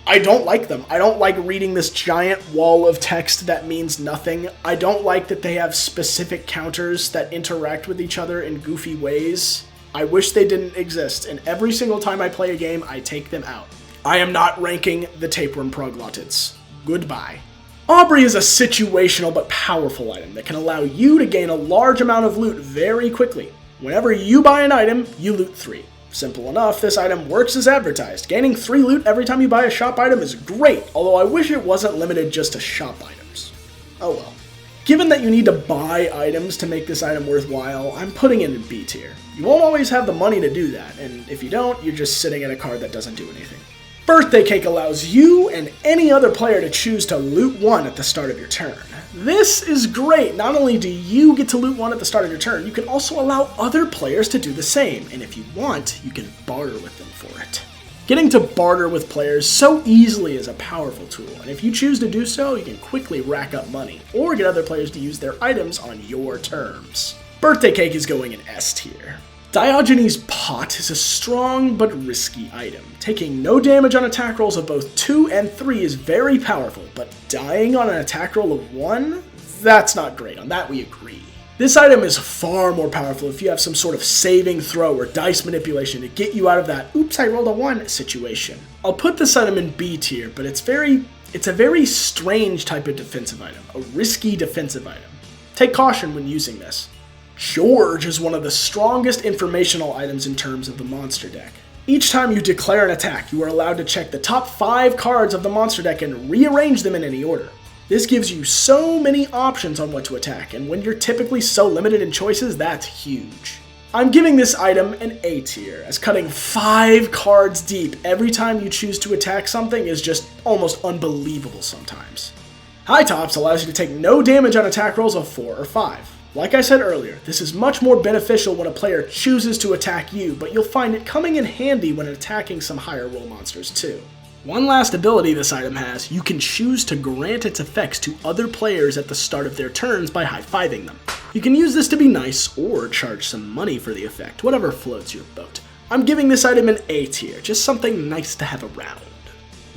I don't like them. I don't like reading this giant wall of text that means nothing. I don't like that they have specific counters that interact with each other in goofy ways. I wish they didn't exist, and every single time I play a game, I take them out. I am not ranking the tapeworm proglottids. Goodbye. Aubrey is a situational but powerful item that can allow you to gain a large amount of loot very quickly. Whenever you buy an item, you loot 3. Simple enough, this item works as advertised. Gaining 3 loot every time you buy a shop item is great, although I wish it wasn't limited just to shop items. Oh well. Given that you need to buy items to make this item worthwhile, I'm putting it in B tier. You won't always have the money to do that, and if you don't, you're just sitting at a card that doesn't do anything. Birthday Cake allows you and any other player to choose to loot 1 at the start of your turn. This is great. Not only do you get to loot 1 at the start of your turn, you can also allow other players to do the same, and if you want, you can barter with them for it. Getting to barter with players so easily is a powerful tool, and if you choose to do so, you can quickly rack up money, or get other players to use their items on your terms. Birthday Cake is going in S tier. Diogenes' Pot is a strong but risky item. Taking no damage on attack rolls of both 2 and 3 is very powerful, but dying on an attack roll of 1? That's not great, on that we agree. This item is far more powerful if you have some sort of saving throw or dice manipulation to get you out of that oops I rolled a 1 situation. I'll put this item in B tier, but it's a very strange type of defensive item, a risky defensive item. Take caution when using this. George is one of the strongest informational items in terms of the monster deck. Each time you declare an attack, you are allowed to check the top 5 cards of the monster deck and rearrange them in any order. This gives you so many options on what to attack, and when you're typically so limited in choices, that's huge. I'm giving this item an A tier, as cutting 5 cards deep every time you choose to attack something is just almost unbelievable sometimes. High Tops allows you to take no damage on attack rolls of 4 or 5. Like I said earlier, this is much more beneficial when a player chooses to attack you, but you'll find it coming in handy when attacking some higher roll monsters too. One last ability this item has, you can choose to grant its effects to other players at the start of their turns by high-fiving them. You can use this to be nice, or charge some money for the effect, whatever floats your boat. I'm giving this item an A tier, just something nice to have around.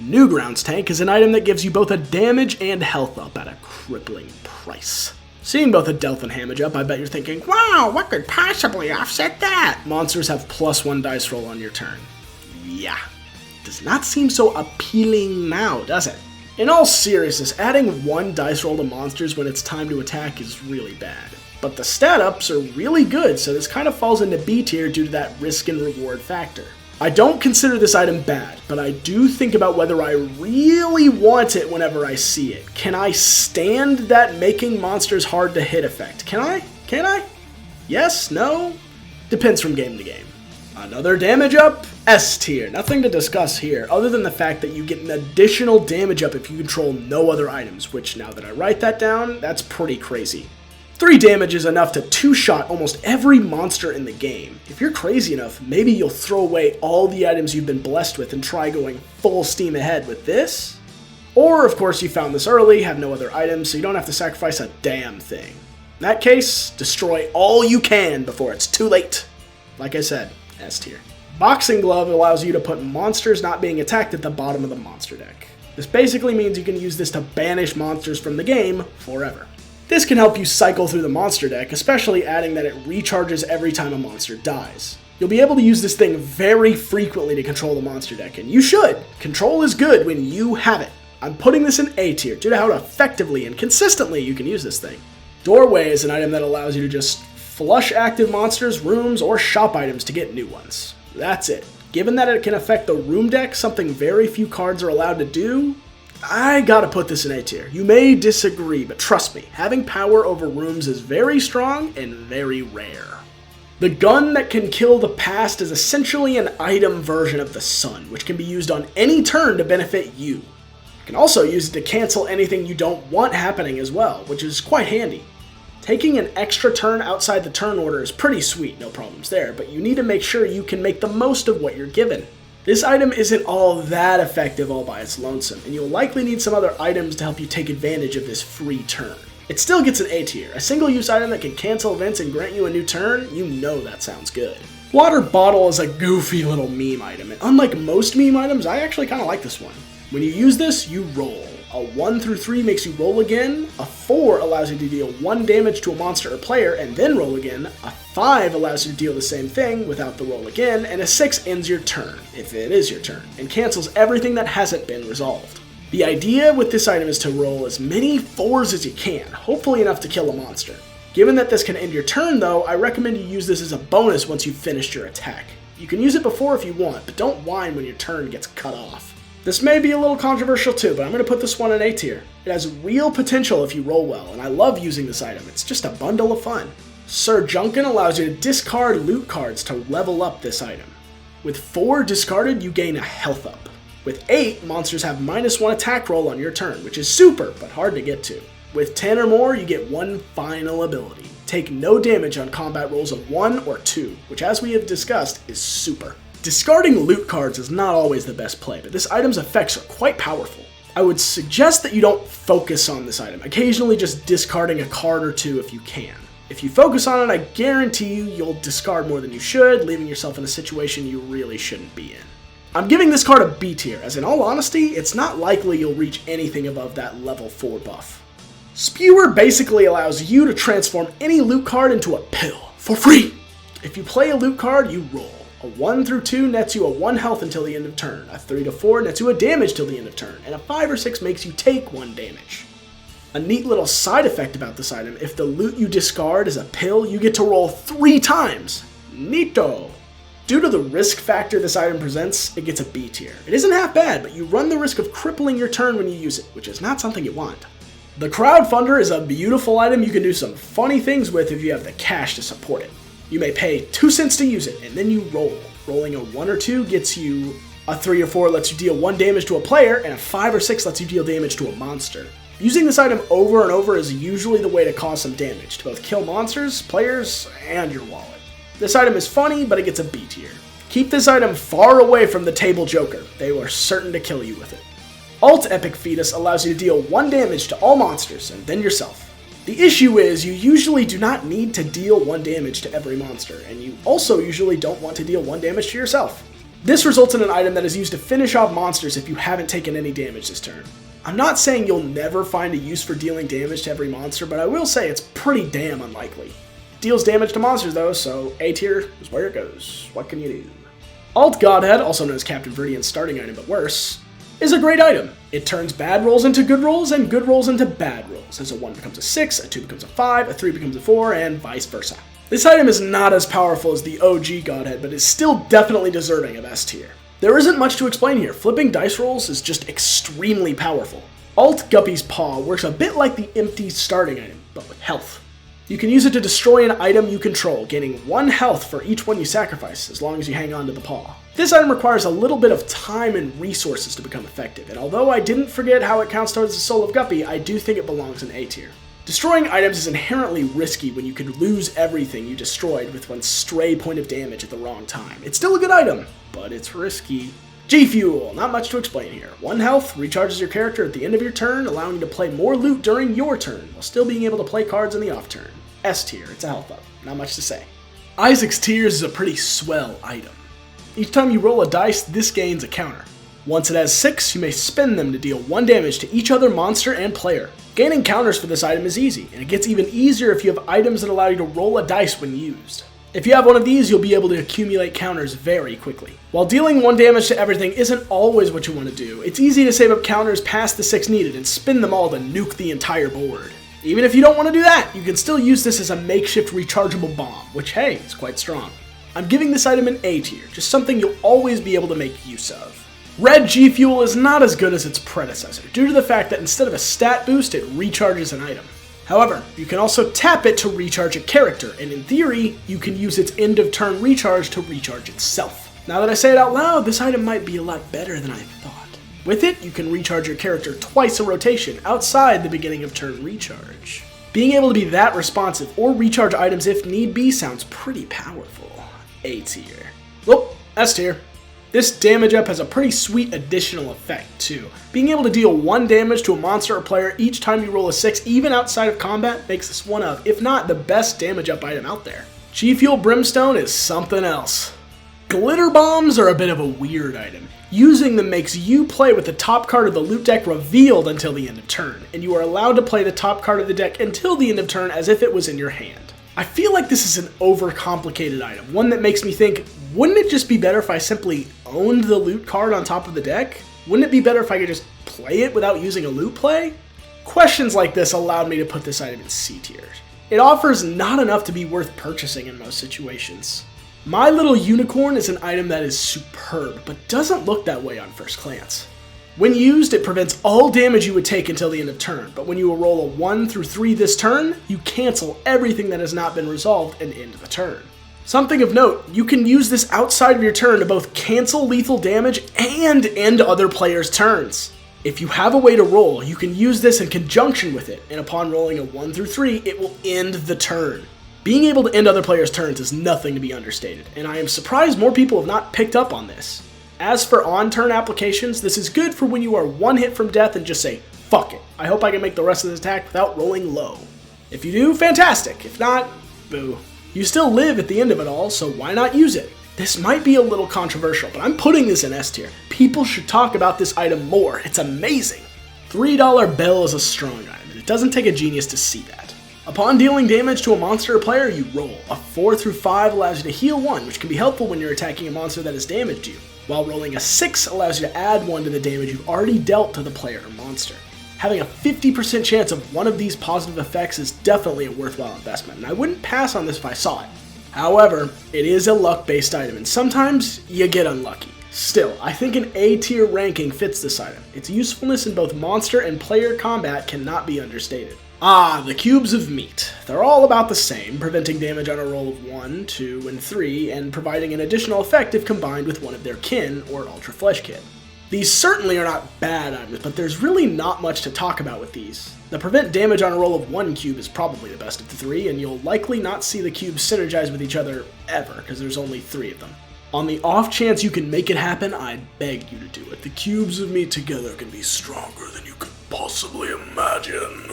Newgrounds Tank is an item that gives you both a damage and health up at a crippling price. Seeing both a Delph and Hamage up, I bet you're thinking, wow, what could possibly offset that? Monsters have +1 dice roll on your turn. Yeah. Does not seem so appealing now, does it? In all seriousness, adding 1 dice roll to monsters when it's time to attack is really bad. But the stat ups are really good, so this kind of falls into B tier due to that risk and reward factor. I don't consider this item bad, but I do think about whether I really want it whenever I see it. Can I stand that making monsters hard to hit effect? Can I? Can I? Yes? No? Depends from game to game. Another damage up? S tier. Nothing to discuss here, other than the fact that you get an additional damage up if you control no other items, which now that I write that down, that's pretty crazy. 3 damage is enough to 2-shot almost every monster in the game. If you're crazy enough, maybe you'll throw away all the items you've been blessed with and try going full steam ahead with this. Or, of course, you found this early, have no other items, so you don't have to sacrifice a damn thing. In that case, destroy all you can before it's too late. Like I said, S tier. Boxing Glove allows you to put monsters not being attacked at the bottom of the monster deck. This basically means you can use this to banish monsters from the game forever. This can help you cycle through the monster deck, especially adding that it recharges every time a monster dies. You'll be able to use this thing very frequently to control the monster deck, and you should! Control is good when you have it. I'm putting this in A tier due to how effectively and consistently you can use this thing. Doorway is an item that allows you to just flush active monsters, rooms, or shop items to get new ones. That's it. Given that it can affect the room deck, something very few cards are allowed to do, I gotta put this in A tier. You may disagree, but trust me, having power over rooms is very strong and very rare. The gun that can kill the past is essentially an item version of the sun, which can be used on any turn to benefit you. You can also use it to cancel anything you don't want happening as well, which is quite handy. Taking an extra turn outside the turn order is pretty sweet, no problems there, but you need to make sure you can make the most of what you're given. This item isn't all that effective all by its lonesome, and you'll likely need some other items to help you take advantage of this free turn. It still gets an A tier. A single-use item that can cancel events and grant you a new turn, you know that sounds good. Water Bottle is a goofy little meme item, and unlike most meme items, I actually kind of like this one. When you use this, you roll. A 1 through 3 makes you roll again, a 4 allows you to deal 1 damage to a monster or player and then roll again, a 5 allows you to deal the same thing without the roll again, and a 6 ends your turn, if it is your turn, and cancels everything that hasn't been resolved. The idea with this item is to roll as many 4s as you can, hopefully enough to kill a monster. Given that this can end your turn though, I recommend you use this as a bonus once you've finished your attack. You can use it before if you want, but don't whine when your turn gets cut off. This may be a little controversial too, but I'm going to put this one in A tier. It has real potential if you roll well, and I love using this item. It's just a bundle of fun. Sir Junkin allows you to discard loot cards to level up this item. With 4 discarded, you gain a health up. With 8, monsters have -1 attack roll on your turn, which is super, but hard to get to. With 10 or more, you get one final ability. Take no damage on combat rolls of 1 or 2, which as we have discussed is super. Discarding loot cards is not always the best play, but this item's effects are quite powerful. I would suggest that you don't focus on this item, occasionally just discarding a card or 2 if you can. If you focus on it, I guarantee you'll discard more than you should, leaving yourself in a situation you really shouldn't be in. I'm giving this card a B tier, as in all honesty, it's not likely you'll reach anything above that level 4 buff. Spewer basically allows you to transform any loot card into a pill, for free! If you play a loot card, you roll. A 1 through 2 nets you a 1 health until the end of turn, a 3 to 4 nets you a damage till the end of turn, and a 5 or 6 makes you take 1 damage. A neat little side effect about this item, if the loot you discard is a pill, you get to roll 3 times. Neato! Due to the risk factor this item presents, it gets a B tier. It isn't half bad, but you run the risk of crippling your turn when you use it, which is not something you want. The Crowdfunder is a beautiful item you can do some funny things with if you have the cash to support it. You may pay 2 cents to use it, and then you roll. Rolling a 1 or 2 gets you a 3 or 4 lets you deal 1 damage to a player, and a 5 or 6 lets you deal damage to a monster. Using this item over and over is usually the way to cause some damage, to both kill monsters, players, and your wallet. This item is funny, but it gets a B tier. Keep this item far away from the table joker. They are certain to kill you with it. Alt Epic Fetus allows you to deal 1 damage to all monsters, and then yourself. The issue is, you usually do not need to deal 1 damage to every monster, and you also usually don't want to deal 1 damage to yourself. This results in an item that is used to finish off monsters if you haven't taken any damage this turn. I'm not saying you'll never find a use for dealing damage to every monster, but I will say it's pretty damn unlikely. It deals damage to monsters though, so A tier is where it goes. What can you do? Alt Godhead, also known as Captain Viridian's starting item but worse, is a great item. It turns bad rolls into good rolls and good rolls into bad rolls, as a 1 becomes a 6, a 2 becomes a 5, a 3 becomes a 4, and vice versa. This item is not as powerful as the OG Godhead, but is still definitely deserving of S tier. There isn't much to explain here. Flipping dice rolls is just extremely powerful. Alt Guppy's Paw works a bit like the empty starting item, but with health. You can use it to destroy an item you control, gaining 1 health for each one you sacrifice, as long as you hang on to the paw. This item requires a little bit of time and resources to become effective, and although I didn't forget how it counts towards the soul of Guppy, I do think it belongs in A tier. Destroying items is inherently risky when you could lose everything you destroyed with one stray point of damage at the wrong time. It's still a good item, but it's risky. G-Fuel, not much to explain here. 1 health, recharges your character at the end of your turn, allowing you to play more loot during your turn, while still being able to play cards in the off turn. S tier, it's a health up, not much to say. Isaac's Tears is a pretty swell item. Each time you roll a dice, this gains a counter. Once it has 6, you may spend them to deal 1 damage to each other monster and player. Gaining counters for this item is easy, and it gets even easier if you have items that allow you to roll a dice when used. If you have one of these, you'll be able to accumulate counters very quickly. While dealing 1 damage to everything isn't always what you want to do, it's easy to save up counters past the 6 needed and spin them all to nuke the entire board. Even if you don't want to do that, you can still use this as a makeshift rechargeable bomb, which hey, is quite strong. I'm giving this item an A tier, just something you'll always be able to make use of. Red G-Fuel is not as good as its predecessor, due to the fact that instead of a stat boost, it recharges an item. However, you can also tap it to recharge a character, and in theory, you can use its end of turn recharge to recharge itself. Now that I say it out loud, this item might be a lot better than I thought. With it, you can recharge your character twice a rotation outside the beginning of turn recharge. Being able to be that responsive or recharge items if need be sounds pretty powerful. A tier. Well, S tier. This damage up has a pretty sweet additional effect too. Being able to deal 1 damage to a monster or player each time you roll a 6, even outside of combat, makes this one of, if not the best damage up item out there. G Fuel Brimstone is something else. Glitter Bombs are a bit of a weird item. Using them makes you play with the top card of the loot deck revealed until the end of turn, and you are allowed to play the top card of the deck until the end of turn as if it was in your hand. I feel like this is an overcomplicated item, one that makes me think, wouldn't it just be better if I simply owned the loot card on top of the deck? Wouldn't it be better if I could just play it without using a loot play? Questions like this allowed me to put this item in C tier. It offers not enough to be worth purchasing in most situations. My Little Unicorn is an item that is superb, but doesn't look that way on first glance. When used, it prevents all damage you would take until the end of turn, but when you will roll a 1 through 3 this turn, you cancel everything that has not been resolved and end the turn. Something of note, you can use this outside of your turn to both cancel lethal damage and end other players' turns. If you have a way to roll, you can use this in conjunction with it, and upon rolling a 1 through 3, it will end the turn. Being able to end other players' turns is nothing to be understated, and I am surprised more people have not picked up on this. As for on-turn applications, this is good for when you are 1 hit from death and just say, fuck it, I hope I can make the rest of this attack without rolling low. If you do, fantastic. If not, boo. You still live at the end of it all, so why not use it? This might be a little controversial, but I'm putting this in S tier. People should talk about this item more, it's amazing. $3 Bell is a strong item, and it doesn't take a genius to see that. Upon dealing damage to a monster or player, you roll. A 4 through 5 allows you to heal 1, which can be helpful when you're attacking a monster that has damaged you, while rolling a 6 allows you to add 1 to the damage you've already dealt to the player or monster. Having a 50% chance of one of these positive effects is definitely a worthwhile investment, and I wouldn't pass on this if I saw it. However, it is a luck-based item, and sometimes you get unlucky. Still, I think an A tier ranking fits this item. Its usefulness in both monster and player combat cannot be understated. Ah, the Cubes of Meat. They're all about the same, preventing damage on a roll of 1, 2, and 3, and providing an additional effect if combined with one of their kin or Ultra Flesh Kit. These certainly are not bad items, but there's really not much to talk about with these. The prevent damage on a roll of 1 cube is probably the best of the 3, and you'll likely not see the cubes synergize with each other ever, because there's only 3 of them. On the off chance you can make it happen, I beg you to do it. The Cubes of Meat together can be stronger than you could possibly imagine.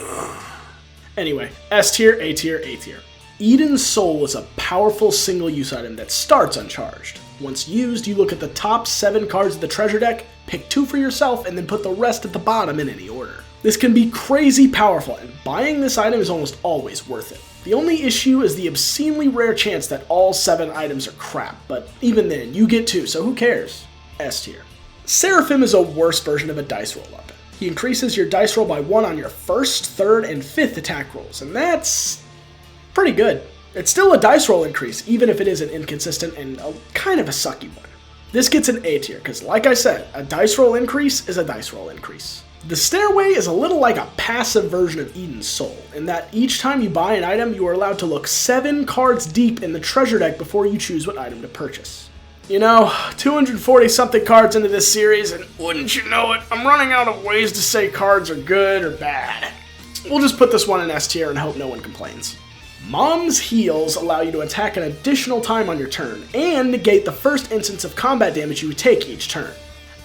Anyway, S tier, A tier, A tier. Eden's Soul is a powerful single-use item that starts uncharged. Once used, you look at the top 7 cards of the treasure deck, pick 2 for yourself, and then put the rest at the bottom in any order. This can be crazy powerful, and buying this item is almost always worth it. The only issue is the obscenely rare chance that all 7 items are crap, but even then, you get 2, so who cares? S tier. Seraphim is a worse version of a dice roll weapon. He increases your dice roll by 1 on your 1st, 3rd, and 5th attack rolls, and that's pretty good. It's still a dice roll increase, even if it is an inconsistent and kind of a sucky one. This gets an A tier, because like I said, a dice roll increase is a dice roll increase. The Stairway is a little like a passive version of Eden's Soul, in that each time you buy an item, you are allowed to look 7 cards deep in the treasure deck before you choose what item to purchase. You know, 240 something cards into this series, and wouldn't you know it, I'm running out of ways to say cards are good or bad. We'll just put this one in S tier and hope no one complains. Mom's Heals allow you to attack an additional time on your turn, and negate the first instance of combat damage you would take each turn.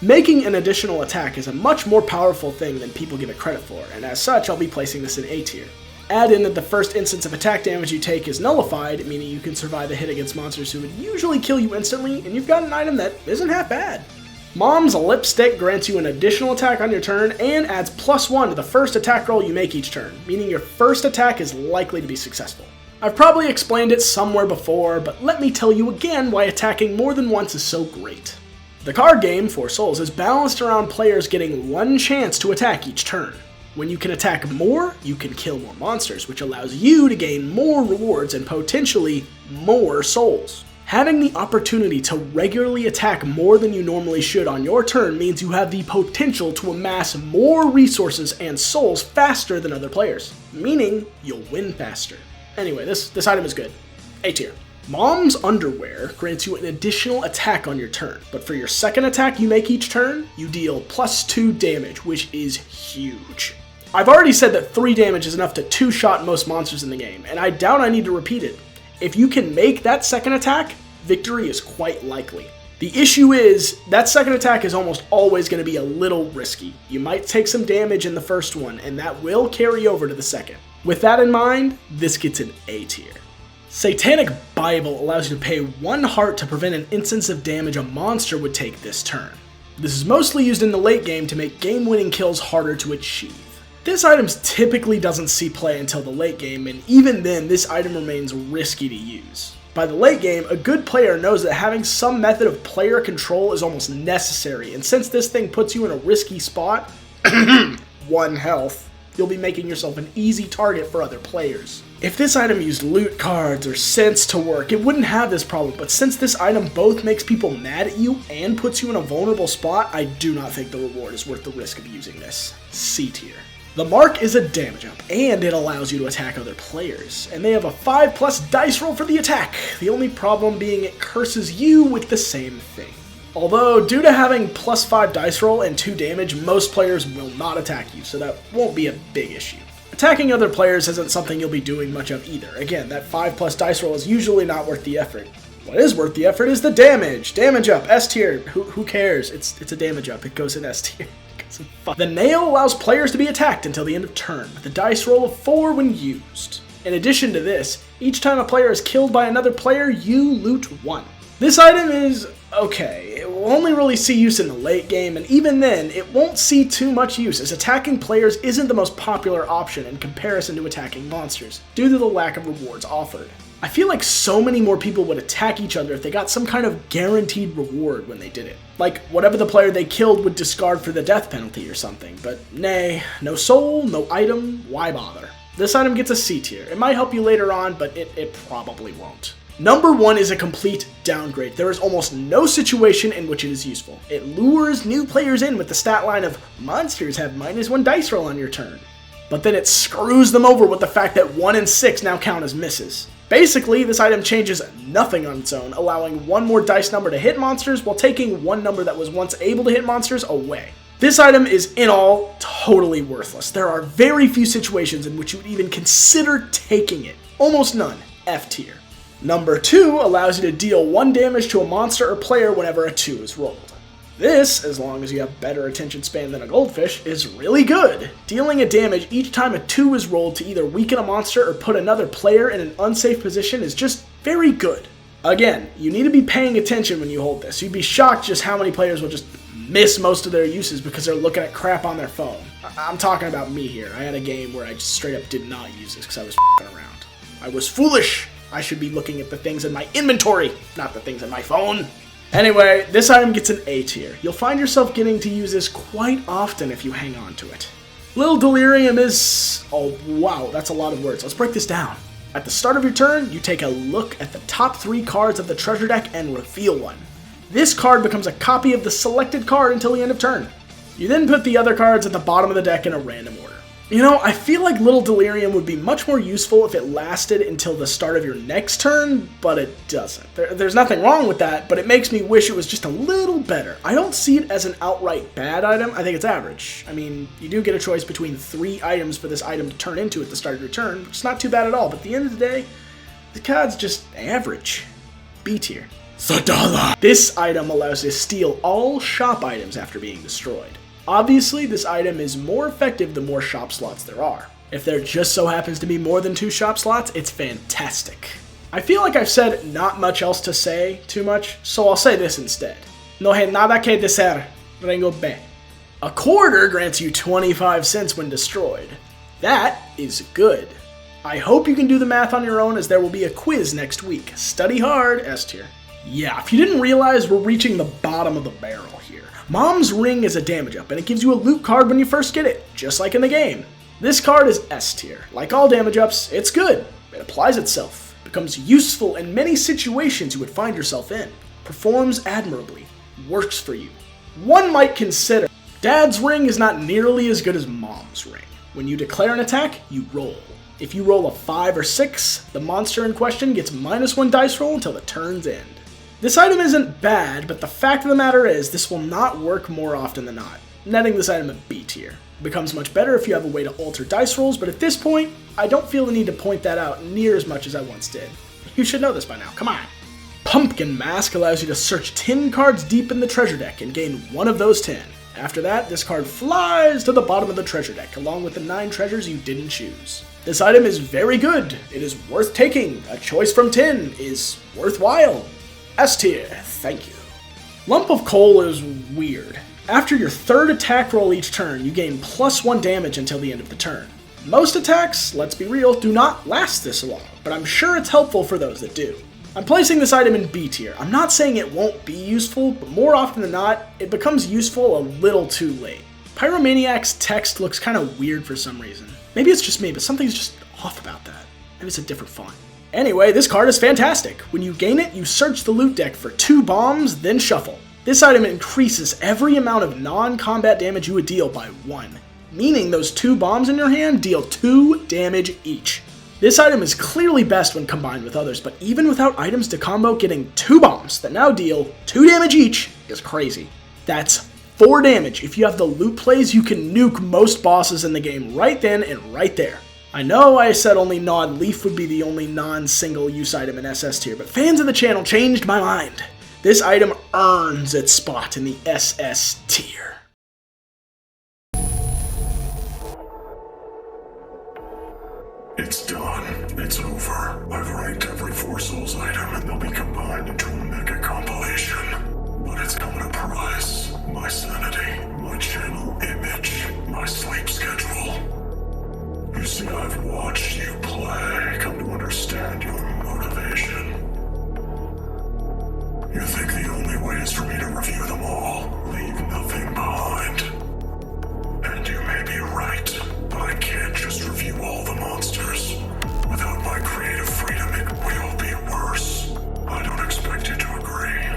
Making an additional attack is a much more powerful thing than people give it credit for, and as such I'll be placing this in A tier. Add in that the first instance of attack damage you take is nullified, meaning you can survive a hit against monsters who would usually kill you instantly, and you've got an item that isn't half bad. Mom's Lipstick grants you an additional attack on your turn and adds +1 to the first attack roll you make each turn, meaning your first attack is likely to be successful. I've probably explained it somewhere before, but let me tell you again why attacking more than once is so great. The card game, 4 Souls, is balanced around players getting 1 chance to attack each turn. When you can attack more, you can kill more monsters, which allows you to gain more rewards and potentially more souls. Having the opportunity to regularly attack more than you normally should on your turn means you have the potential to amass more resources and souls faster than other players, meaning you'll win faster. Anyway, this item is good. A tier. Mom's Underwear grants you an additional attack on your turn, but for your second attack you make each turn, you deal +2 damage, which is huge. I've already said that 3 damage is enough to 2-shot most monsters in the game, and I doubt I need to repeat it. If you can make that second attack, victory is quite likely. The issue is, that second attack is almost always going to be a little risky. You might take some damage in the first one, and that will carry over to the second. With that in mind, this gets an A tier. Satanic Bible allows you to pay 1 heart to prevent an instance of damage a monster would take this turn. This is mostly used in the late game to make game-winning kills harder to achieve. This item typically doesn't see play until the late game, and even then, this item remains risky to use. By the late game, a good player knows that having some method of player control is almost necessary, and since this thing puts you in a risky spot, 1 health, you'll be making yourself an easy target for other players. If this item used loot cards or cents to work, it wouldn't have this problem, but since this item both makes people mad at you and puts you in a vulnerable spot, I do not think the reward is worth the risk of using this. C tier. The Mark is a damage up, and it allows you to attack other players, and they have a 5+ dice roll for the attack, the only problem being it curses you with the same thing. Although, due to having +5 dice roll and 2 damage, most players will not attack you, so that won't be a big issue. Attacking other players isn't something you'll be doing much of either. Again, that 5+ dice roll is usually not worth the effort. What is worth the effort is the damage! Damage up, S tier, who cares? It's a damage up, it goes in S tier. The Nail allows players to be attacked until the end of turn, with a dice roll of 4 when used. In addition to this, each time a player is killed by another player, you loot 1. This item is okay. It will only really see use in the late game, and even then, it won't see too much use, as attacking players isn't the most popular option in comparison to attacking monsters, due to the lack of rewards offered. I feel like so many more people would attack each other if they got some kind of guaranteed reward when they did it. Like, whatever the player they killed would discard for the death penalty or something, but nay, no soul, no item, why bother? This item gets a C tier. It might help you later on, but it probably won't. Number 1 is a complete downgrade. There is almost no situation in which it is useful. It lures new players in with the stat line of, monsters have -1 dice roll on your turn. But then it screws them over with the fact that 1 and 6 now count as misses. Basically, this item changes nothing on its own, allowing 1 more dice number to hit monsters while taking 1 number that was once able to hit monsters away. This item is, in all, totally worthless. There are very few situations in which you would even consider taking it. Almost none. F tier. Number 2 allows you to deal 1 damage to a monster or player whenever a 2 is rolled. This, as long as you have better attention span than a goldfish, is really good. Dealing a damage each time a 2 is rolled to either weaken a monster or put another player in an unsafe position is just very good. Again, you need to be paying attention when you hold this. You'd be shocked just how many players will just miss most of their uses because they're looking at crap on their phone. I'm talking about me here. I had a game where I just straight up did not use this because I was f***ing around. I was foolish. I should be looking at the things in my inventory, not the things in my phone. Anyway, this item gets an A tier. You'll find yourself getting to use this quite often if you hang on to it. Little Delirium is... oh wow, that's a lot of words. Let's break this down. At the start of your turn, you take a look at the top 3 cards of the treasure deck and reveal one. This card becomes a copy of the selected card until the end of turn. You then put the other cards at the bottom of the deck in a random order. You know, I feel like Little Delirium would be much more useful if it lasted until the start of your next turn, but it doesn't. There's nothing wrong with that, but it makes me wish it was just a little better. I don't see it as an outright bad item. I think it's average. I mean, you do get a choice between 3 items for this item to turn into at the start of your turn, which is not too bad at all, but at the end of the day, the card's just average. B tier. Sadala! This item allows you to steal all shop items after being destroyed. Obviously, this item is more effective the more shop slots there are. If there just so happens to be more than 2 shop slots, it's fantastic. I feel like I've said not much else to say too much, so I'll say this instead. No hay nada que decir, vengo be. A quarter grants you 25 cents when destroyed. That is good. I hope you can do the math on your own, as there will be a quiz next week. Study hard, S tier. Yeah, if you didn't realize, we're reaching the bottom of the barrel here. Mom's Ring is a damage up, and it gives you a loot card when you first get it, just like in the game. This card is S tier. Like all damage ups, it's good. It applies itself, becomes useful in many situations you would find yourself in, performs admirably, works for you. One might consider, Dad's Ring is not nearly as good as Mom's Ring. When you declare an attack, you roll. If you roll a 5 or 6, the monster in question gets -1 dice roll until the turn's end. This item isn't bad, but the fact of the matter is, this will not work more often than not, netting this item a B tier. It becomes much better if you have a way to alter dice rolls, but at this point, I don't feel the need to point that out near as much as I once did. You should know this by now, come on. Pumpkin Mask allows you to search 10 cards deep in the treasure deck and gain one of those 10. After that, this card flies to the bottom of the treasure deck, along with the 9 treasures you didn't choose. This item is very good. It is worth taking. A choice from 10 is worthwhile. S tier, thank you. Lump of Coal is weird. After your 3rd attack roll each turn, you gain +1 damage until the end of the turn. Most attacks, let's be real, do not last this long, but I'm sure it's helpful for those that do. I'm placing this item in B tier. I'm not saying it won't be useful, but more often than not, it becomes useful a little too late. Pyromaniac's text looks kind of weird for some reason. Maybe it's just me, but something's just off about that. Maybe it's a different font. Anyway, this card is fantastic. When you gain it, you search the loot deck for 2 bombs, then shuffle. This item increases every amount of non-combat damage you would deal by 1, meaning those 2 bombs in your hand deal 2 damage each. This item is clearly best when combined with others, but even without items to combo, getting 2 bombs that now deal 2 damage each is crazy. That's 4 damage. If you have the loot plays, you can nuke most bosses in the game right then and right there. I know I said only Gnawed Leaf would be the only non-single use item in SS tier, but fans of the channel changed my mind. This item earns its spot in the SS tier. It's done. It's over. I've ranked every 4 Souls item and they'll be combined into a mega compilation. But it's come at a price. My sanity, my channel image, my sleep schedule. You see, I've watched you play, come to understand your motivation. You think the only way is for me to review them all, leave nothing behind. And you may be right, but I can't just review all the monsters. Without my creative freedom, it will be worse. I don't expect you to agree.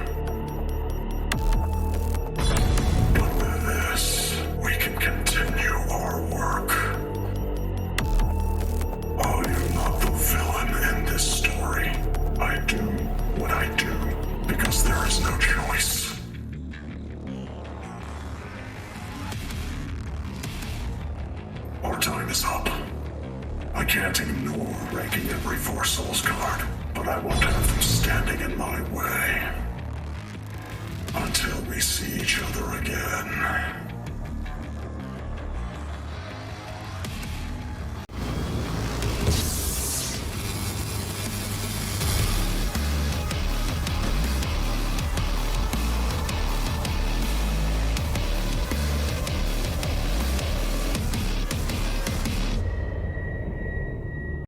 But with this, we can continue our work. I am not the villain in this story. I do what I do because there is no choice. Our time is up. I can't ignore ranking every 4 Souls card, but I won't have them standing in my way. Until we see each other again.